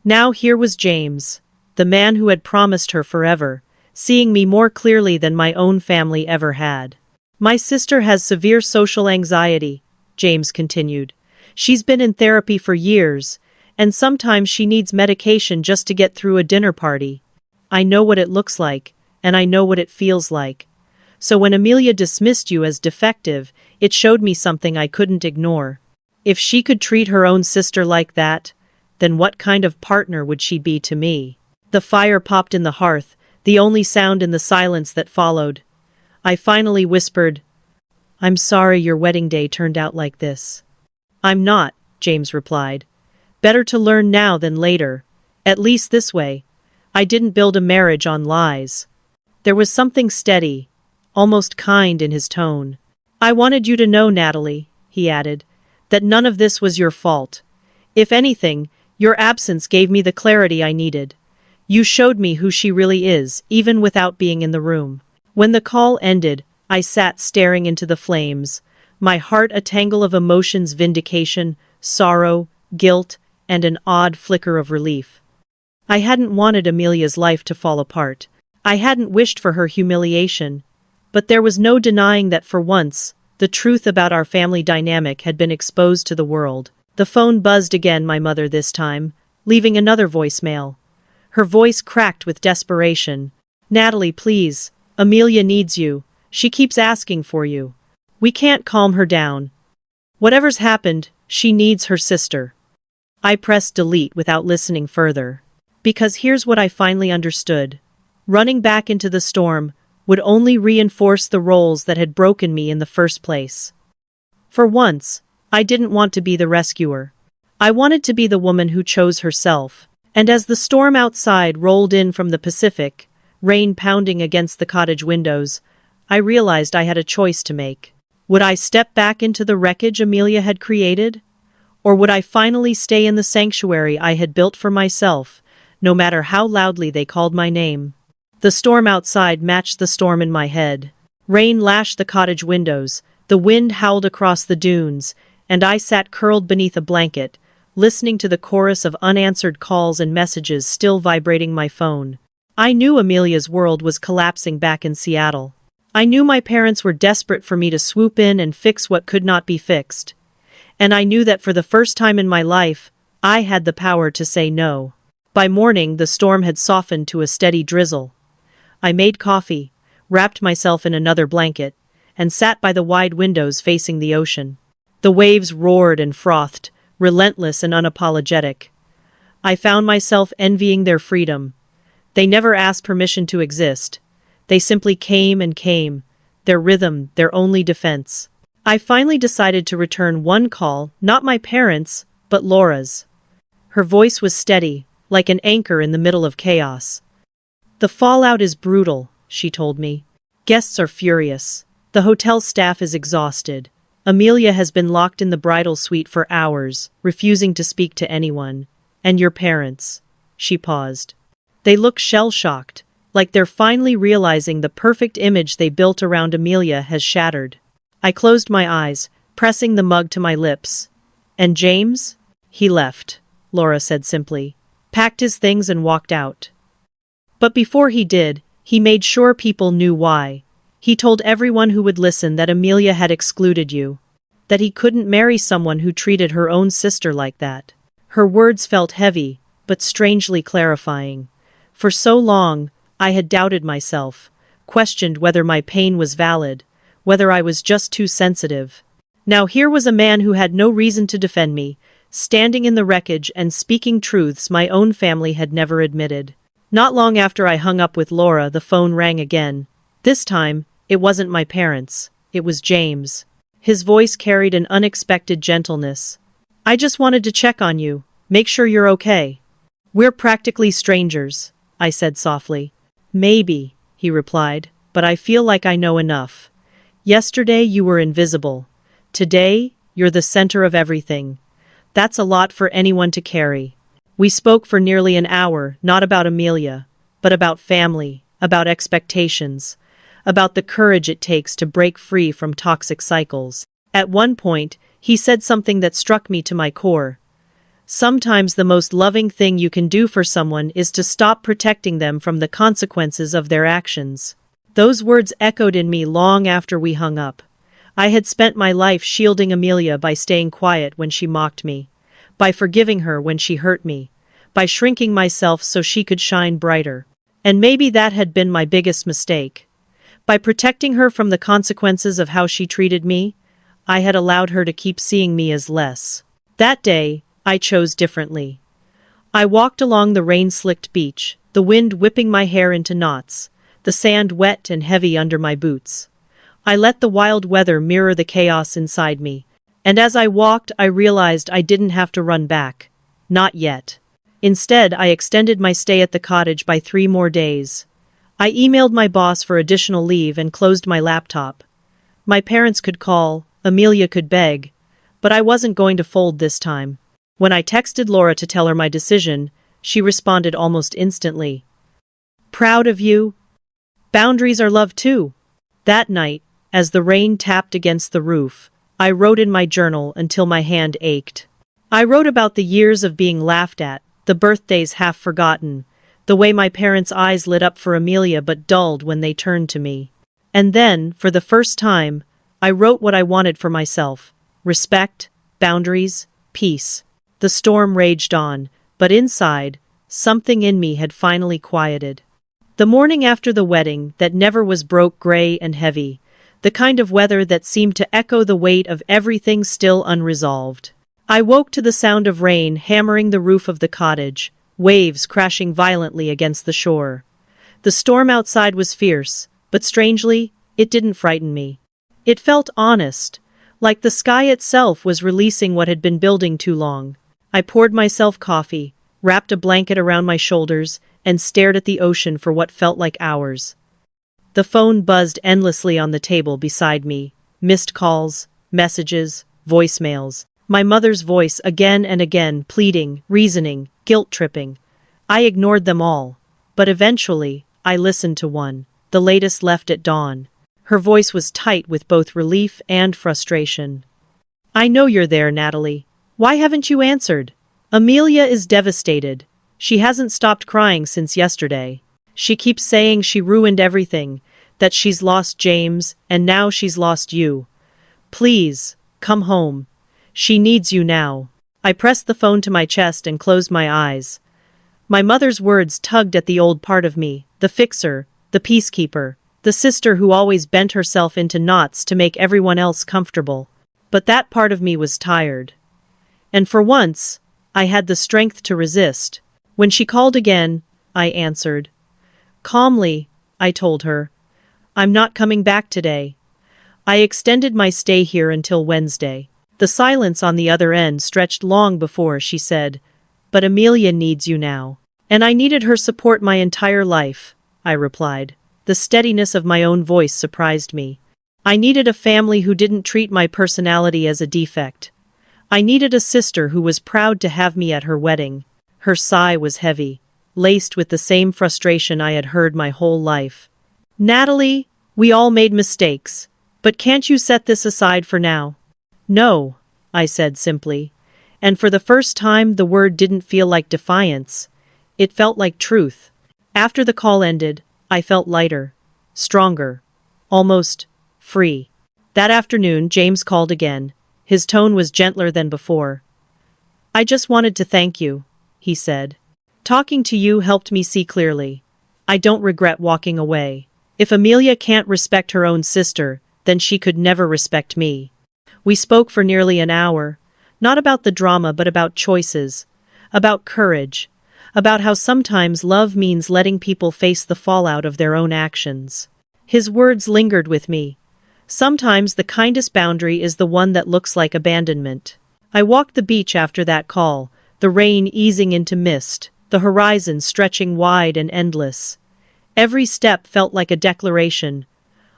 Now here was James, the man who had promised her forever, seeing me more clearly than my own family ever had. My sister has severe social anxiety, James continued. She's been in therapy for years, and sometimes she needs medication just to get through a dinner party. I know what it looks like, and I know what it feels like. So when Amelia dismissed you as defective, it showed me something I couldn't ignore. If she could treat her own sister like that, then what kind of partner would she be to me? The fire popped in the hearth, the only sound in the silence that followed. I finally whispered, I'm sorry your wedding day turned out like this. I'm not, James replied. Better to learn now than later. At least this way. I didn't build a marriage on lies. There was something steady, almost kind in his tone. I wanted you to know, Natalie, he added, that none of this was your fault. If anything, your absence gave me the clarity I needed. You showed me who she really is, even without being in the room. When the call ended, I sat staring into the flames, my heart a tangle of emotions: vindication, sorrow, guilt, and an odd flicker of relief. I hadn't wanted Amelia's life to fall apart. I hadn't wished for her humiliation, but there was no denying that for once, the truth about our family dynamic had been exposed to the world. The phone buzzed again, my mother this time, leaving another voicemail. Her voice cracked with desperation. "Natalie, please. Amelia needs you. She keeps asking for you. We can't calm her down. Whatever's happened, she needs her sister." I pressed delete without listening further. Because here's what I finally understood. Running back into the storm would only reinforce the roles that had broken me in the first place. For once, I didn't want to be the rescuer. I wanted to be the woman who chose herself. And as the storm outside rolled in from the Pacific, rain pounding against the cottage windows, I realized I had a choice to make. Would I step back into the wreckage Amelia had created? Or would I finally stay in the sanctuary I had built for myself, no matter how loudly they called my name? The storm outside matched the storm in my head. Rain lashed the cottage windows, the wind howled across the dunes, and I sat curled beneath a blanket, listening to the chorus of unanswered calls and messages still vibrating my phone. I knew Amelia's world was collapsing back in Seattle. I knew my parents were desperate for me to swoop in and fix what could not be fixed. And I knew that for the first time in my life, I had the power to say no. By morning, the storm had softened to a steady drizzle. I made coffee, wrapped myself in another blanket, and sat by the wide windows facing the ocean. The waves roared and frothed, relentless and unapologetic. I found myself envying their freedom. They never asked permission to exist. They simply came and came, their rhythm, their only defense. I finally decided to return one call, not my parents', but Laura's. Her voice was steady, like an anchor in the middle of chaos. "The fallout is brutal," she told me. "Guests are furious. The hotel staff is exhausted. Amelia has been locked in the bridal suite for hours, refusing to speak to anyone. And your parents." She paused. "They look shell-shocked, like they're finally realizing the perfect image they built around Amelia has shattered." I closed my eyes, pressing the mug to my lips. "And James?" "He left," Laura said simply. "Packed his things and walked out. But before he did, he made sure people knew why. He told everyone who would listen that Amelia had excluded you. That he couldn't marry someone who treated her own sister like that." Her words felt heavy, but strangely clarifying. For so long, I had doubted myself, questioned whether my pain was valid, whether I was just too sensitive. Now here was a man who had no reason to defend me, standing in the wreckage and speaking truths my own family had never admitted. Not long after I hung up with Laura, the phone rang again. This time, it wasn't my parents. It was James. His voice carried an unexpected gentleness. "I just wanted to check on you, make sure you're okay." "We're practically strangers," I said softly. "Maybe," he replied, "but I feel like I know enough. Yesterday you were invisible. Today, you're the center of everything. That's a lot for anyone to carry." We spoke for nearly an hour, not about Amelia, but about family, about expectations, about the courage it takes to break free from toxic cycles. At one point, he said something that struck me to my core. Sometimes the most loving thing you can do for someone is to stop protecting them from the consequences of their actions. Those words echoed in me long after we hung up. I had spent my life shielding Amelia by staying quiet when she mocked me, by forgiving her when she hurt me, by shrinking myself so she could shine brighter. And maybe that had been my biggest mistake. By protecting her from the consequences of how she treated me, I had allowed her to keep seeing me as less. That day, I chose differently. I walked along the rain-slicked beach, the wind whipping my hair into knots, the sand wet and heavy under my boots. I let the wild weather mirror the chaos inside me. And as I walked, I realized I didn't have to run back. Not yet. Instead, I extended my stay at the cottage by 3 more days. I emailed my boss for additional leave and closed my laptop. My parents could call, Amelia could beg, but I wasn't going to fold this time. When I texted Laura to tell her my decision, she responded almost instantly. "Proud of you. Boundaries are love too." That night, as the rain tapped against the roof, I wrote in my journal until my hand ached. I wrote about the years of being laughed at, the birthdays half forgotten, the way my parents' eyes lit up for Amelia but dulled when they turned to me. And then, for the first time, I wrote what I wanted for myself: respect, boundaries, peace. The storm raged on, but inside, something in me had finally quieted. The morning after the wedding that never was broke gray and heavy, the kind of weather that seemed to echo the weight of everything still unresolved. I woke to the sound of rain hammering the roof of the cottage, waves crashing violently against the shore. The storm outside was fierce, but strangely, it didn't frighten me. It felt honest, like the sky itself was releasing what had been building too long. I poured myself coffee, wrapped a blanket around my shoulders, and stared at the ocean for what felt like hours. The phone buzzed endlessly on the table beside me. Missed calls, messages, voicemails. My mother's voice again and again, pleading, reasoning, guilt-tripping. I ignored them all. But eventually, I listened to one, the latest left at dawn. Her voice was tight with both relief and frustration. "I know you're there, Natalie. Why haven't you answered? Amelia is devastated. She hasn't stopped crying since yesterday. She keeps saying she ruined everything, that she's lost James, and now she's lost you. Please, come home. She needs you now." I pressed the phone to my chest and closed my eyes. My mother's words tugged at the old part of me, the fixer, the peacekeeper, the sister who always bent herself into knots to make everyone else comfortable. But that part of me was tired. And for once, I had the strength to resist. When she called again, I answered. Calmly, I told her, "I'm not coming back today." I extended my stay here until Wednesday. The silence on the other end stretched long before she said, "But Amelia needs you now." "And I needed her support my entire life," I replied. The steadiness of my own voice surprised me. I needed a family who didn't treat my personality as a defect. I needed a sister who was proud to have me at her wedding. Her sigh was heavy, laced with the same frustration I had heard my whole life. "Natalie, we all made mistakes, but can't you set this aside for now?" "No," I said simply, and for the first time the word didn't feel like defiance. It felt like truth. After the call ended, I felt lighter, stronger, almost free. That afternoon, James called again. His tone was gentler than before. "I just wanted to thank you," he said. "Talking to you helped me see clearly. I don't regret walking away. If Amelia can't respect her own sister, then she could never respect me." We spoke for nearly an hour, not about the drama but about choices, about courage, about how sometimes love means letting people face the fallout of their own actions. His words lingered with me. Sometimes the kindest boundary is the one that looks like abandonment. I walked the beach after that call, the rain easing into mist, the horizon stretching wide and endless. Every step felt like a declaration.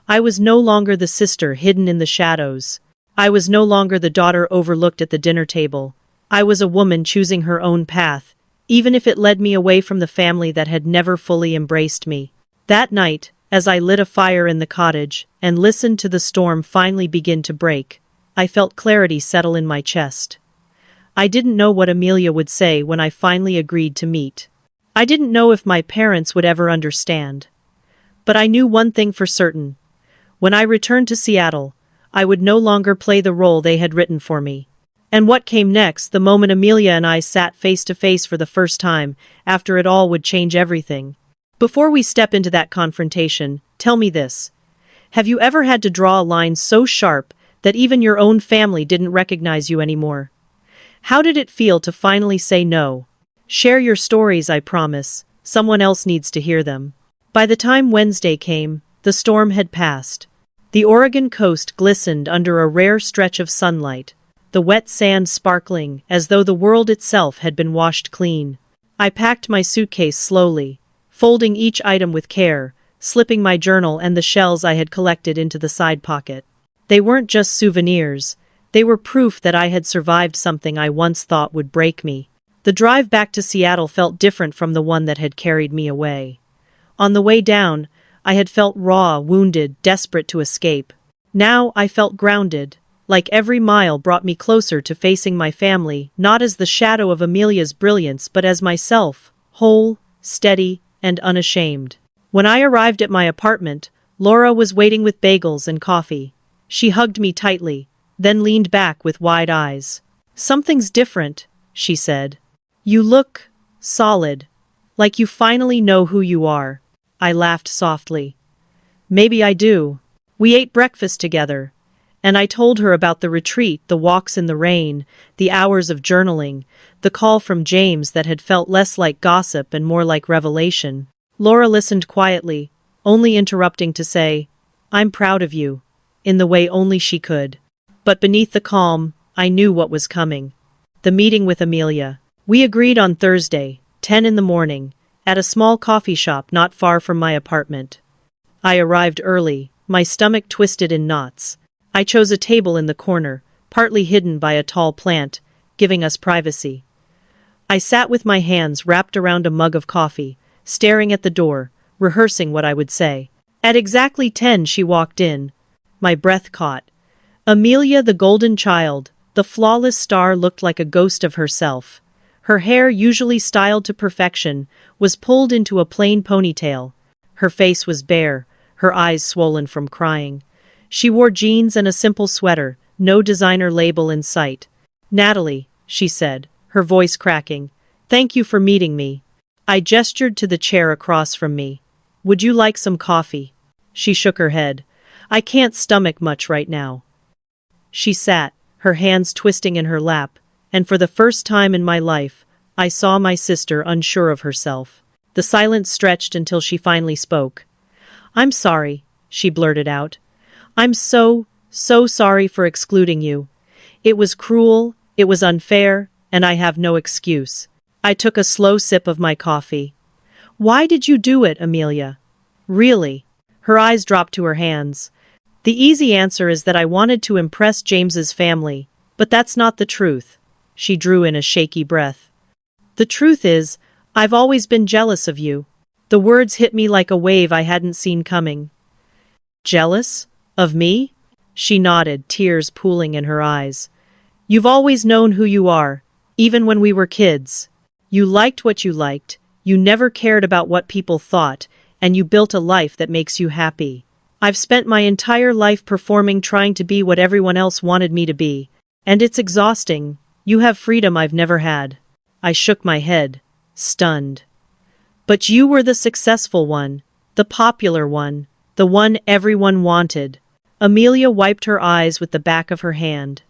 I was no longer the sister hidden in the shadows. I was no longer the daughter overlooked at the dinner table. I was a woman choosing her own path, even if it led me away from the family that had never fully embraced me. That night, as I lit a fire in the cottage and listened to the storm finally begin to break, I felt clarity settle in my chest. I didn't know what Amelia would say when I finally agreed to meet. I didn't know if my parents would ever understand. But I knew one thing for certain. When I returned to Seattle, I would no longer play the role they had written for me. And what came next, the moment Amelia and I sat face to face for the first time, after it all would change everything. Before we step into that confrontation, tell me this. Have you ever had to draw a line so sharp that even your own family didn't recognize you anymore? How did it feel to finally say no? Share your stories, I promise. Someone else needs to hear them. By the time Wednesday came, the storm had passed. The Oregon coast glistened under a rare stretch of sunlight, the wet sand sparkling as though the world itself had been washed clean. I packed my suitcase slowly, folding each item with care, slipping my journal and the shells I had collected into the side pocket. They weren't just souvenirs, they were proof that I had survived something I once thought would break me. The drive back to Seattle felt different from the one that had carried me away. On the way down, I had felt raw, wounded, desperate to escape. Now I felt grounded, like every mile brought me closer to facing my family, not as the shadow of Amelia's brilliance but as myself, whole, steady, and unashamed. When I arrived at my apartment, Laura was waiting with bagels and coffee. She hugged me tightly, then leaned back with wide eyes. "Something's different," she said. "You look solid, like you finally know who you are." I laughed softly. "Maybe I do." We ate breakfast together, and I told her about the retreat, the walks in the rain, the hours of journaling, the call from James that had felt less like gossip and more like revelation. Laura listened quietly, only interrupting to say, "I'm proud of you," in the way only she could. But beneath the calm, I knew what was coming. The meeting with Amelia. We agreed on Thursday, 10 in the morning, at a small coffee shop not far from my apartment. I arrived early, my stomach twisted in knots. I chose a table in the corner, partly hidden by a tall plant, giving us privacy. I sat with my hands wrapped around a mug of coffee, staring at the door, rehearsing what I would say. At exactly 10 she walked in. My breath caught. Amelia, the golden child, the flawless star, looked like a ghost of herself. Her hair, usually styled to perfection, was pulled into a plain ponytail. Her face was bare, her eyes swollen from crying. She wore jeans and a simple sweater, no designer label in sight. "Natalie," she said, her voice cracking, "thank you for meeting me." I gestured to the chair across from me. "Would you like some coffee?" She shook her head. "I can't stomach much right now." She sat, her hands twisting in her lap, and for the first time in my life, I saw my sister unsure of herself. The silence stretched until she finally spoke. "I'm sorry," she blurted out. "I'm so sorry for excluding you. It was cruel, it was unfair, and I have no excuse." I took a slow sip of my coffee. "Why did you do it, Amelia?" "Really?" Her eyes dropped to her hands. "The easy answer is that I wanted to impress James's family, but that's not the truth." She drew in a shaky breath. "The truth is, I've always been jealous of you." The words hit me like a wave I hadn't seen coming. "Jealous? Of me?" She nodded, tears pooling in her eyes. "You've always known who you are, even when we were kids. You liked what you liked, you never cared about what people thought, and you built a life that makes you happy. I've spent my entire life performing, trying to be what everyone else wanted me to be. And it's exhausting. You have freedom I've never had." I shook my head, stunned. "But you were the successful one, the popular one, the one everyone wanted." Amelia wiped her eyes with the back of her hand.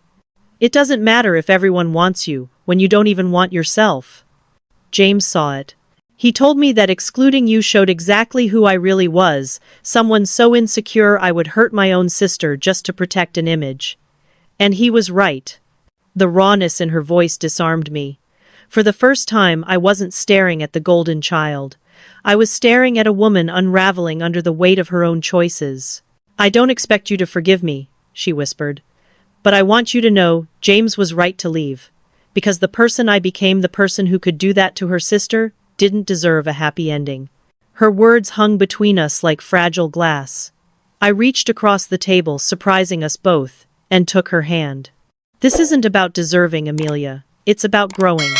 "It doesn't matter if everyone wants you, when you don't even want yourself." James saw it. He told me that excluding you showed exactly who I really was, someone so insecure I would hurt my own sister just to protect an image. And he was right. The rawness in her voice disarmed me. For the first time, I wasn't staring at the golden child. I was staring at a woman unraveling under the weight of her own choices. "I don't expect you to forgive me," she whispered. "But I want you to know, James was right to leave. Because the person I became, the person who could do that to her sister, didn't deserve a happy ending." Her words hung between us like fragile glass. I reached across the table, surprising us both, and took her hand. "This isn't about deserving, Amelia. It's about growing.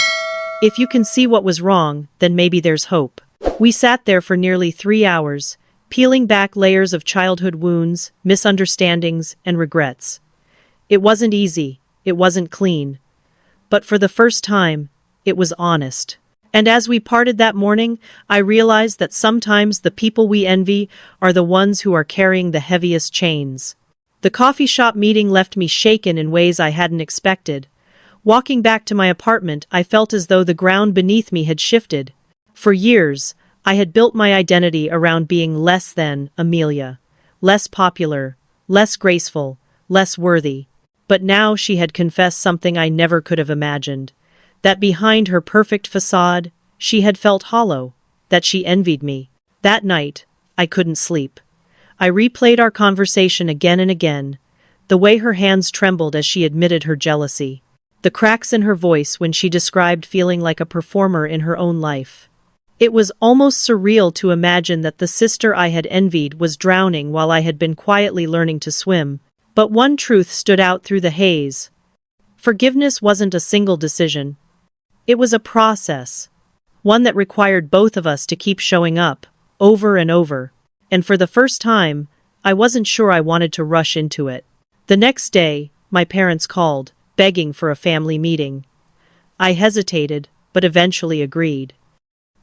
If you can see what was wrong, then maybe there's hope." We sat there for nearly 3 hours, peeling back layers of childhood wounds, misunderstandings, and regrets. It wasn't easy, it wasn't clean. But for the first time, it was honest. And as we parted that morning, I realized that sometimes the people we envy are the ones who are carrying the heaviest chains. The coffee shop meeting left me shaken in ways I hadn't expected. Walking back to my apartment, I felt as though the ground beneath me had shifted. For years, I had built my identity around being less than Amelia. Less popular, less graceful, less worthy. But now she had confessed something I never could have imagined. That behind her perfect facade, she had felt hollow. That she envied me. That night, I couldn't sleep. I replayed our conversation again and again. The way her hands trembled as she admitted her jealousy. The cracks in her voice when she described feeling like a performer in her own life. It was almost surreal to imagine that the sister I had envied was drowning while I had been quietly learning to swim. But one truth stood out through the haze. Forgiveness wasn't a single decision. It was a process. one that required both of us to keep showing up, over and over. And for the first time, I wasn't sure I wanted to rush into it. The next day, my parents called, begging for a family meeting. I hesitated, but eventually agreed.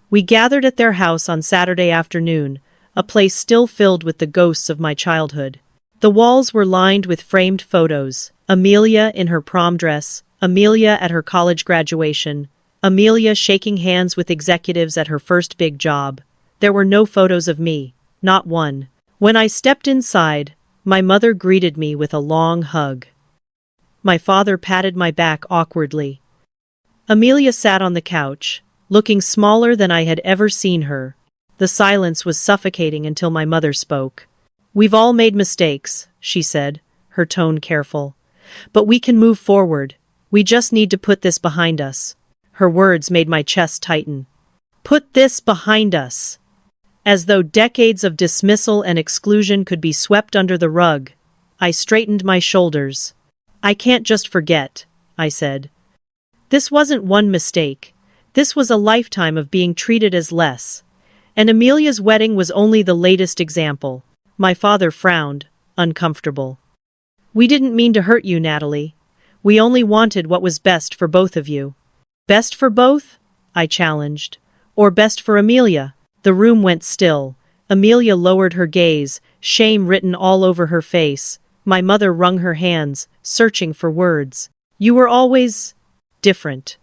We gathered at their house on Saturday afternoon, a place still filled with the ghosts of my childhood. The walls were lined with framed photos: Amelia in her prom dress, Amelia at her college graduation, Amelia shaking hands with executives at her first big job. There were no photos of me, not one. When I stepped inside, my mother greeted me with a long hug. My father patted my back awkwardly. Amelia sat on the couch, looking smaller than I had ever seen her. The silence was suffocating until my mother spoke. "We've all made mistakes," she said, her tone careful. "But we can move forward. We just need to put this behind us." Her words made my chest tighten. Put this behind us. As though decades of dismissal and exclusion could be swept under the rug, I straightened my shoulders. "I can't just forget," I said. "This wasn't one mistake. This was a lifetime of being treated as less. And Amelia's wedding was only the latest example." My father frowned, uncomfortable. "We didn't mean to hurt you, Natalie. We only wanted what was best for both of you." "Best for both?" I challenged. "Or best for Amelia?" The room went still. Amelia lowered her gaze, shame written all over her face. My mother wrung her hands, searching for words. "You were always different.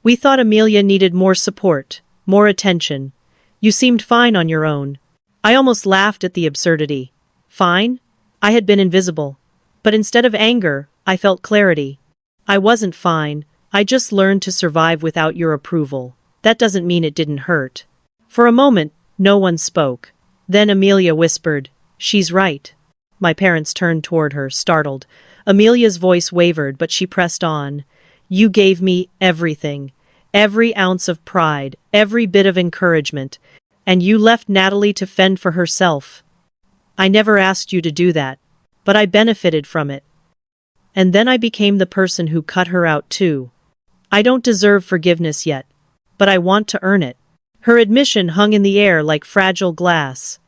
We thought Amelia needed more support, more attention. You seemed fine on your own." I almost laughed at the absurdity. Fine? I had been invisible. But instead of anger, I felt clarity. I wasn't fine. I just learned to survive without your approval. That doesn't mean it didn't hurt. For a moment, no one spoke. Then Amelia whispered, "She's right." My parents turned toward her, startled. Amelia's voice wavered, but she pressed on. "You gave me everything. Every ounce of pride, every bit of encouragement. And you left Natalie to fend for herself. I never asked you to do that. But I benefited from it. And then I became the person who cut her out too. I don't deserve forgiveness yet. But I want to earn it." Her admission hung in the air like fragile glass.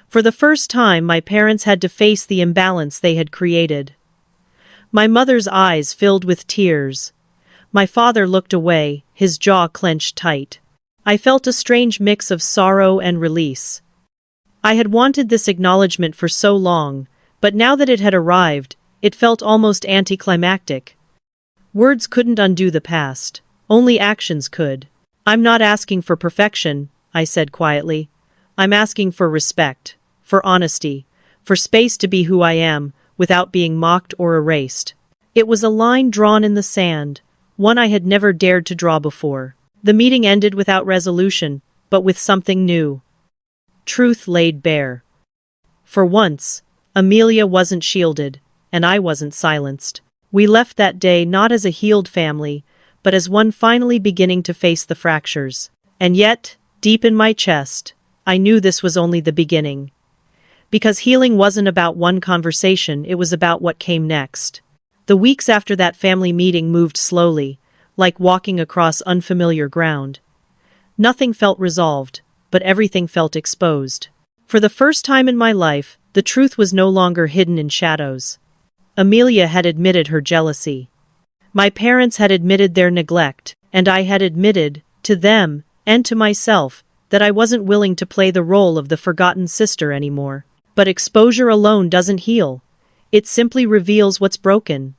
For the first time, my parents had to face the imbalance they had created. My mother's eyes filled with tears. My father looked away, his jaw clenched tight. I felt a strange mix of sorrow and release. I had wanted this acknowledgement for so long, but now that it had arrived, it felt almost anticlimactic. Words couldn't undo the past. Only actions could. "I'm not asking for perfection," I said quietly. "I'm asking for respect, for honesty, for space to be who I am, without being mocked or erased." It was a line drawn in the sand, one I had never dared to draw before. The meeting ended without resolution, but with something new. Truth laid bare. For once, Amelia wasn't shielded, and I wasn't silenced. We left that day not as a healed family, but as one finally beginning to face the fractures. And yet, deep in my chest, I knew this was only the beginning. Because healing wasn't about one conversation, it was about what came next. The weeks after that family meeting moved slowly, like walking across unfamiliar ground. Nothing felt resolved, but everything felt exposed. For the first time in my life, the truth was no longer hidden in shadows. Amelia had admitted her jealousy. My parents had admitted their neglect, and I had admitted, to them, and to myself, that I wasn't willing to play the role of the forgotten sister anymore. But exposure alone doesn't heal. It simply reveals what's broken.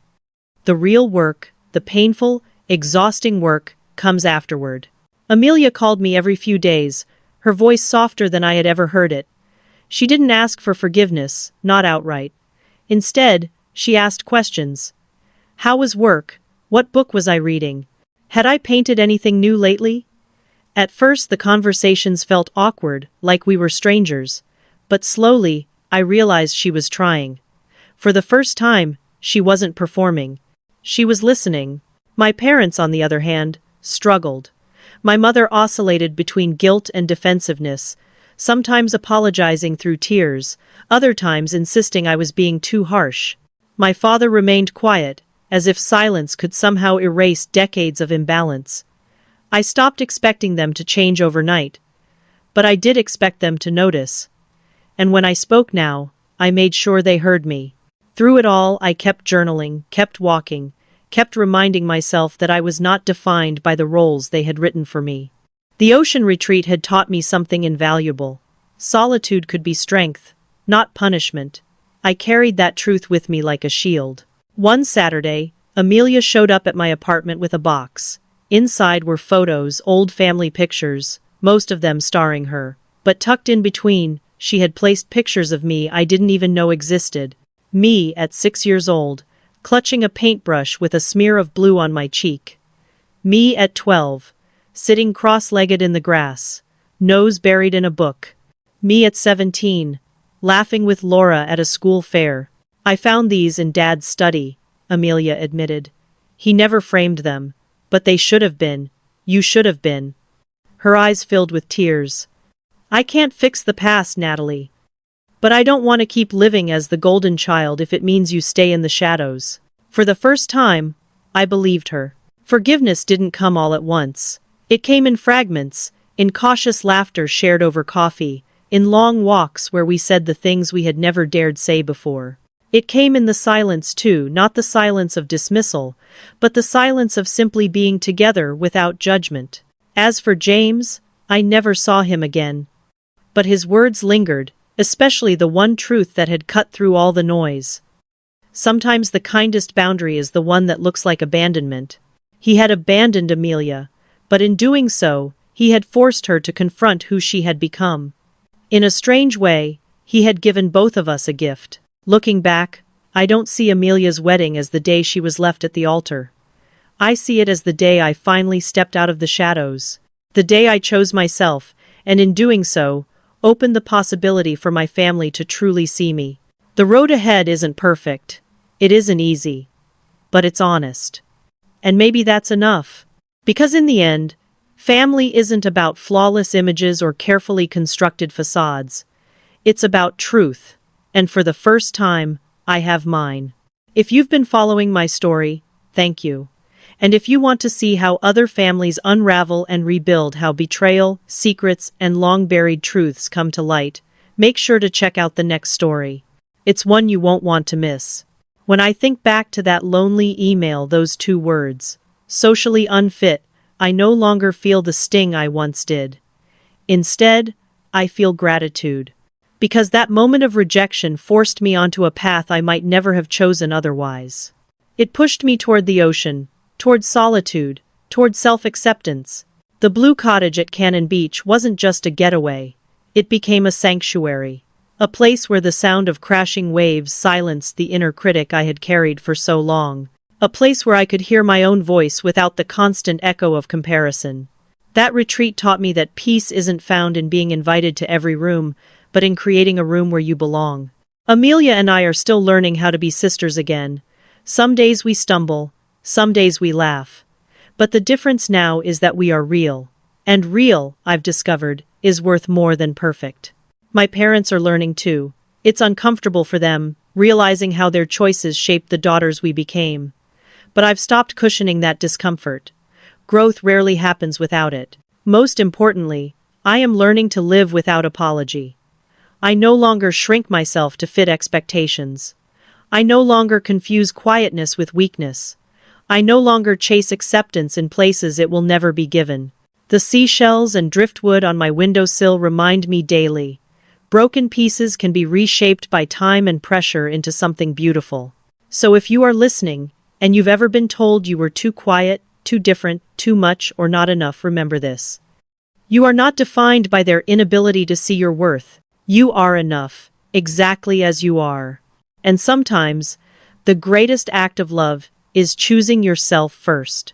The real work, the painful, exhausting work, comes afterward. Amelia called me every few days, her voice softer than I had ever heard it. She didn't ask for forgiveness, not outright. Instead, she asked questions. How was work? What book was I reading? Had I painted anything new lately? At first the conversations felt awkward, like we were strangers. But slowly, I realized she was trying. For the first time, she wasn't performing. She was listening. My parents, on the other hand, struggled. My mother oscillated between guilt and defensiveness, sometimes apologizing through tears, other times insisting I was being too harsh. My father remained quiet, as if silence could somehow erase decades of imbalance. I stopped expecting them to change overnight, but I did expect them to notice. And when I spoke now, I made sure they heard me. Through it all, I kept journaling, kept walking, kept reminding myself that I was not defined by the roles they had written for me. The ocean retreat had taught me something invaluable. Solitude could be strength, not punishment. I carried that truth with me like a shield. One Saturday, Amelia showed up at my apartment with a box. Inside were photos, old family pictures, most of them starring her. But tucked in between, she had placed pictures of me I didn't even know existed. Me at 6 years old, clutching a paintbrush with a smear of blue on my cheek. Me at 12, sitting cross-legged in the grass, nose buried in a book. Me at 17, laughing with Laura at a school fair. I found these in Dad's study, Amelia admitted. He never framed them, but they should have been. You should have been. Her eyes filled with tears. I can't fix the past, Natalie. But I don't want to keep living as the golden child if it means you stay in the shadows. For the first time, I believed her. Forgiveness didn't come all at once. It came in fragments, in cautious laughter shared over coffee, in long walks where we said the things we had never dared say before. It came in the silence too, not the silence of dismissal, but the silence of simply being together without judgment. As for James, I never saw him again. But his words lingered, especially the one truth that had cut through all the noise. Sometimes the kindest boundary is the one that looks like abandonment. He had abandoned Amelia, but in doing so, he had forced her to confront who she had become. In a strange way, he had given both of us a gift. Looking back, I don't see Amelia's wedding as the day she was left at the altar. I see it as the day I finally stepped out of the shadows. The day I chose myself, and in doing so, opened the possibility for my family to truly see me. The road ahead isn't perfect. It isn't easy. But it's honest. And maybe that's enough. Because in the end, family isn't about flawless images or carefully constructed facades. It's about truth. And for the first time, I have mine. If you've been following my story, thank you. And if you want to see how other families unravel and rebuild, how betrayal, secrets, and long-buried truths come to light, make sure to check out the next story. It's one you won't want to miss. When I think back to that lonely email, those 2 words, socially unfit, I no longer feel the sting I once did. Instead, I feel gratitude. Because that moment of rejection forced me onto a path I might never have chosen otherwise. It pushed me toward the ocean, toward solitude, toward self-acceptance. The Blue Cottage at Cannon Beach wasn't just a getaway. It became a sanctuary. A place where the sound of crashing waves silenced the inner critic I had carried for so long. A place where I could hear my own voice without the constant echo of comparison. That retreat taught me that peace isn't found in being invited to every room, but in creating a room where you belong. Amelia and I are still learning how to be sisters again. Some days we stumble, some days we laugh. But the difference now is that we are real. And real, I've discovered, is worth more than perfect. My parents are learning too. It's uncomfortable for them, realizing how their choices shaped the daughters we became. But I've stopped cushioning that discomfort. Growth rarely happens without it. Most importantly, I am learning to live without apology. I no longer shrink myself to fit expectations. I no longer confuse quietness with weakness. I no longer chase acceptance in places it will never be given. The seashells and driftwood on my windowsill remind me daily. Broken pieces can be reshaped by time and pressure into something beautiful. So if you are listening, and you've ever been told you were too quiet, too different, too much, or not enough, remember this. You are not defined by their inability to see your worth. You are enough, exactly as you are. And sometimes, the greatest act of love is choosing yourself first.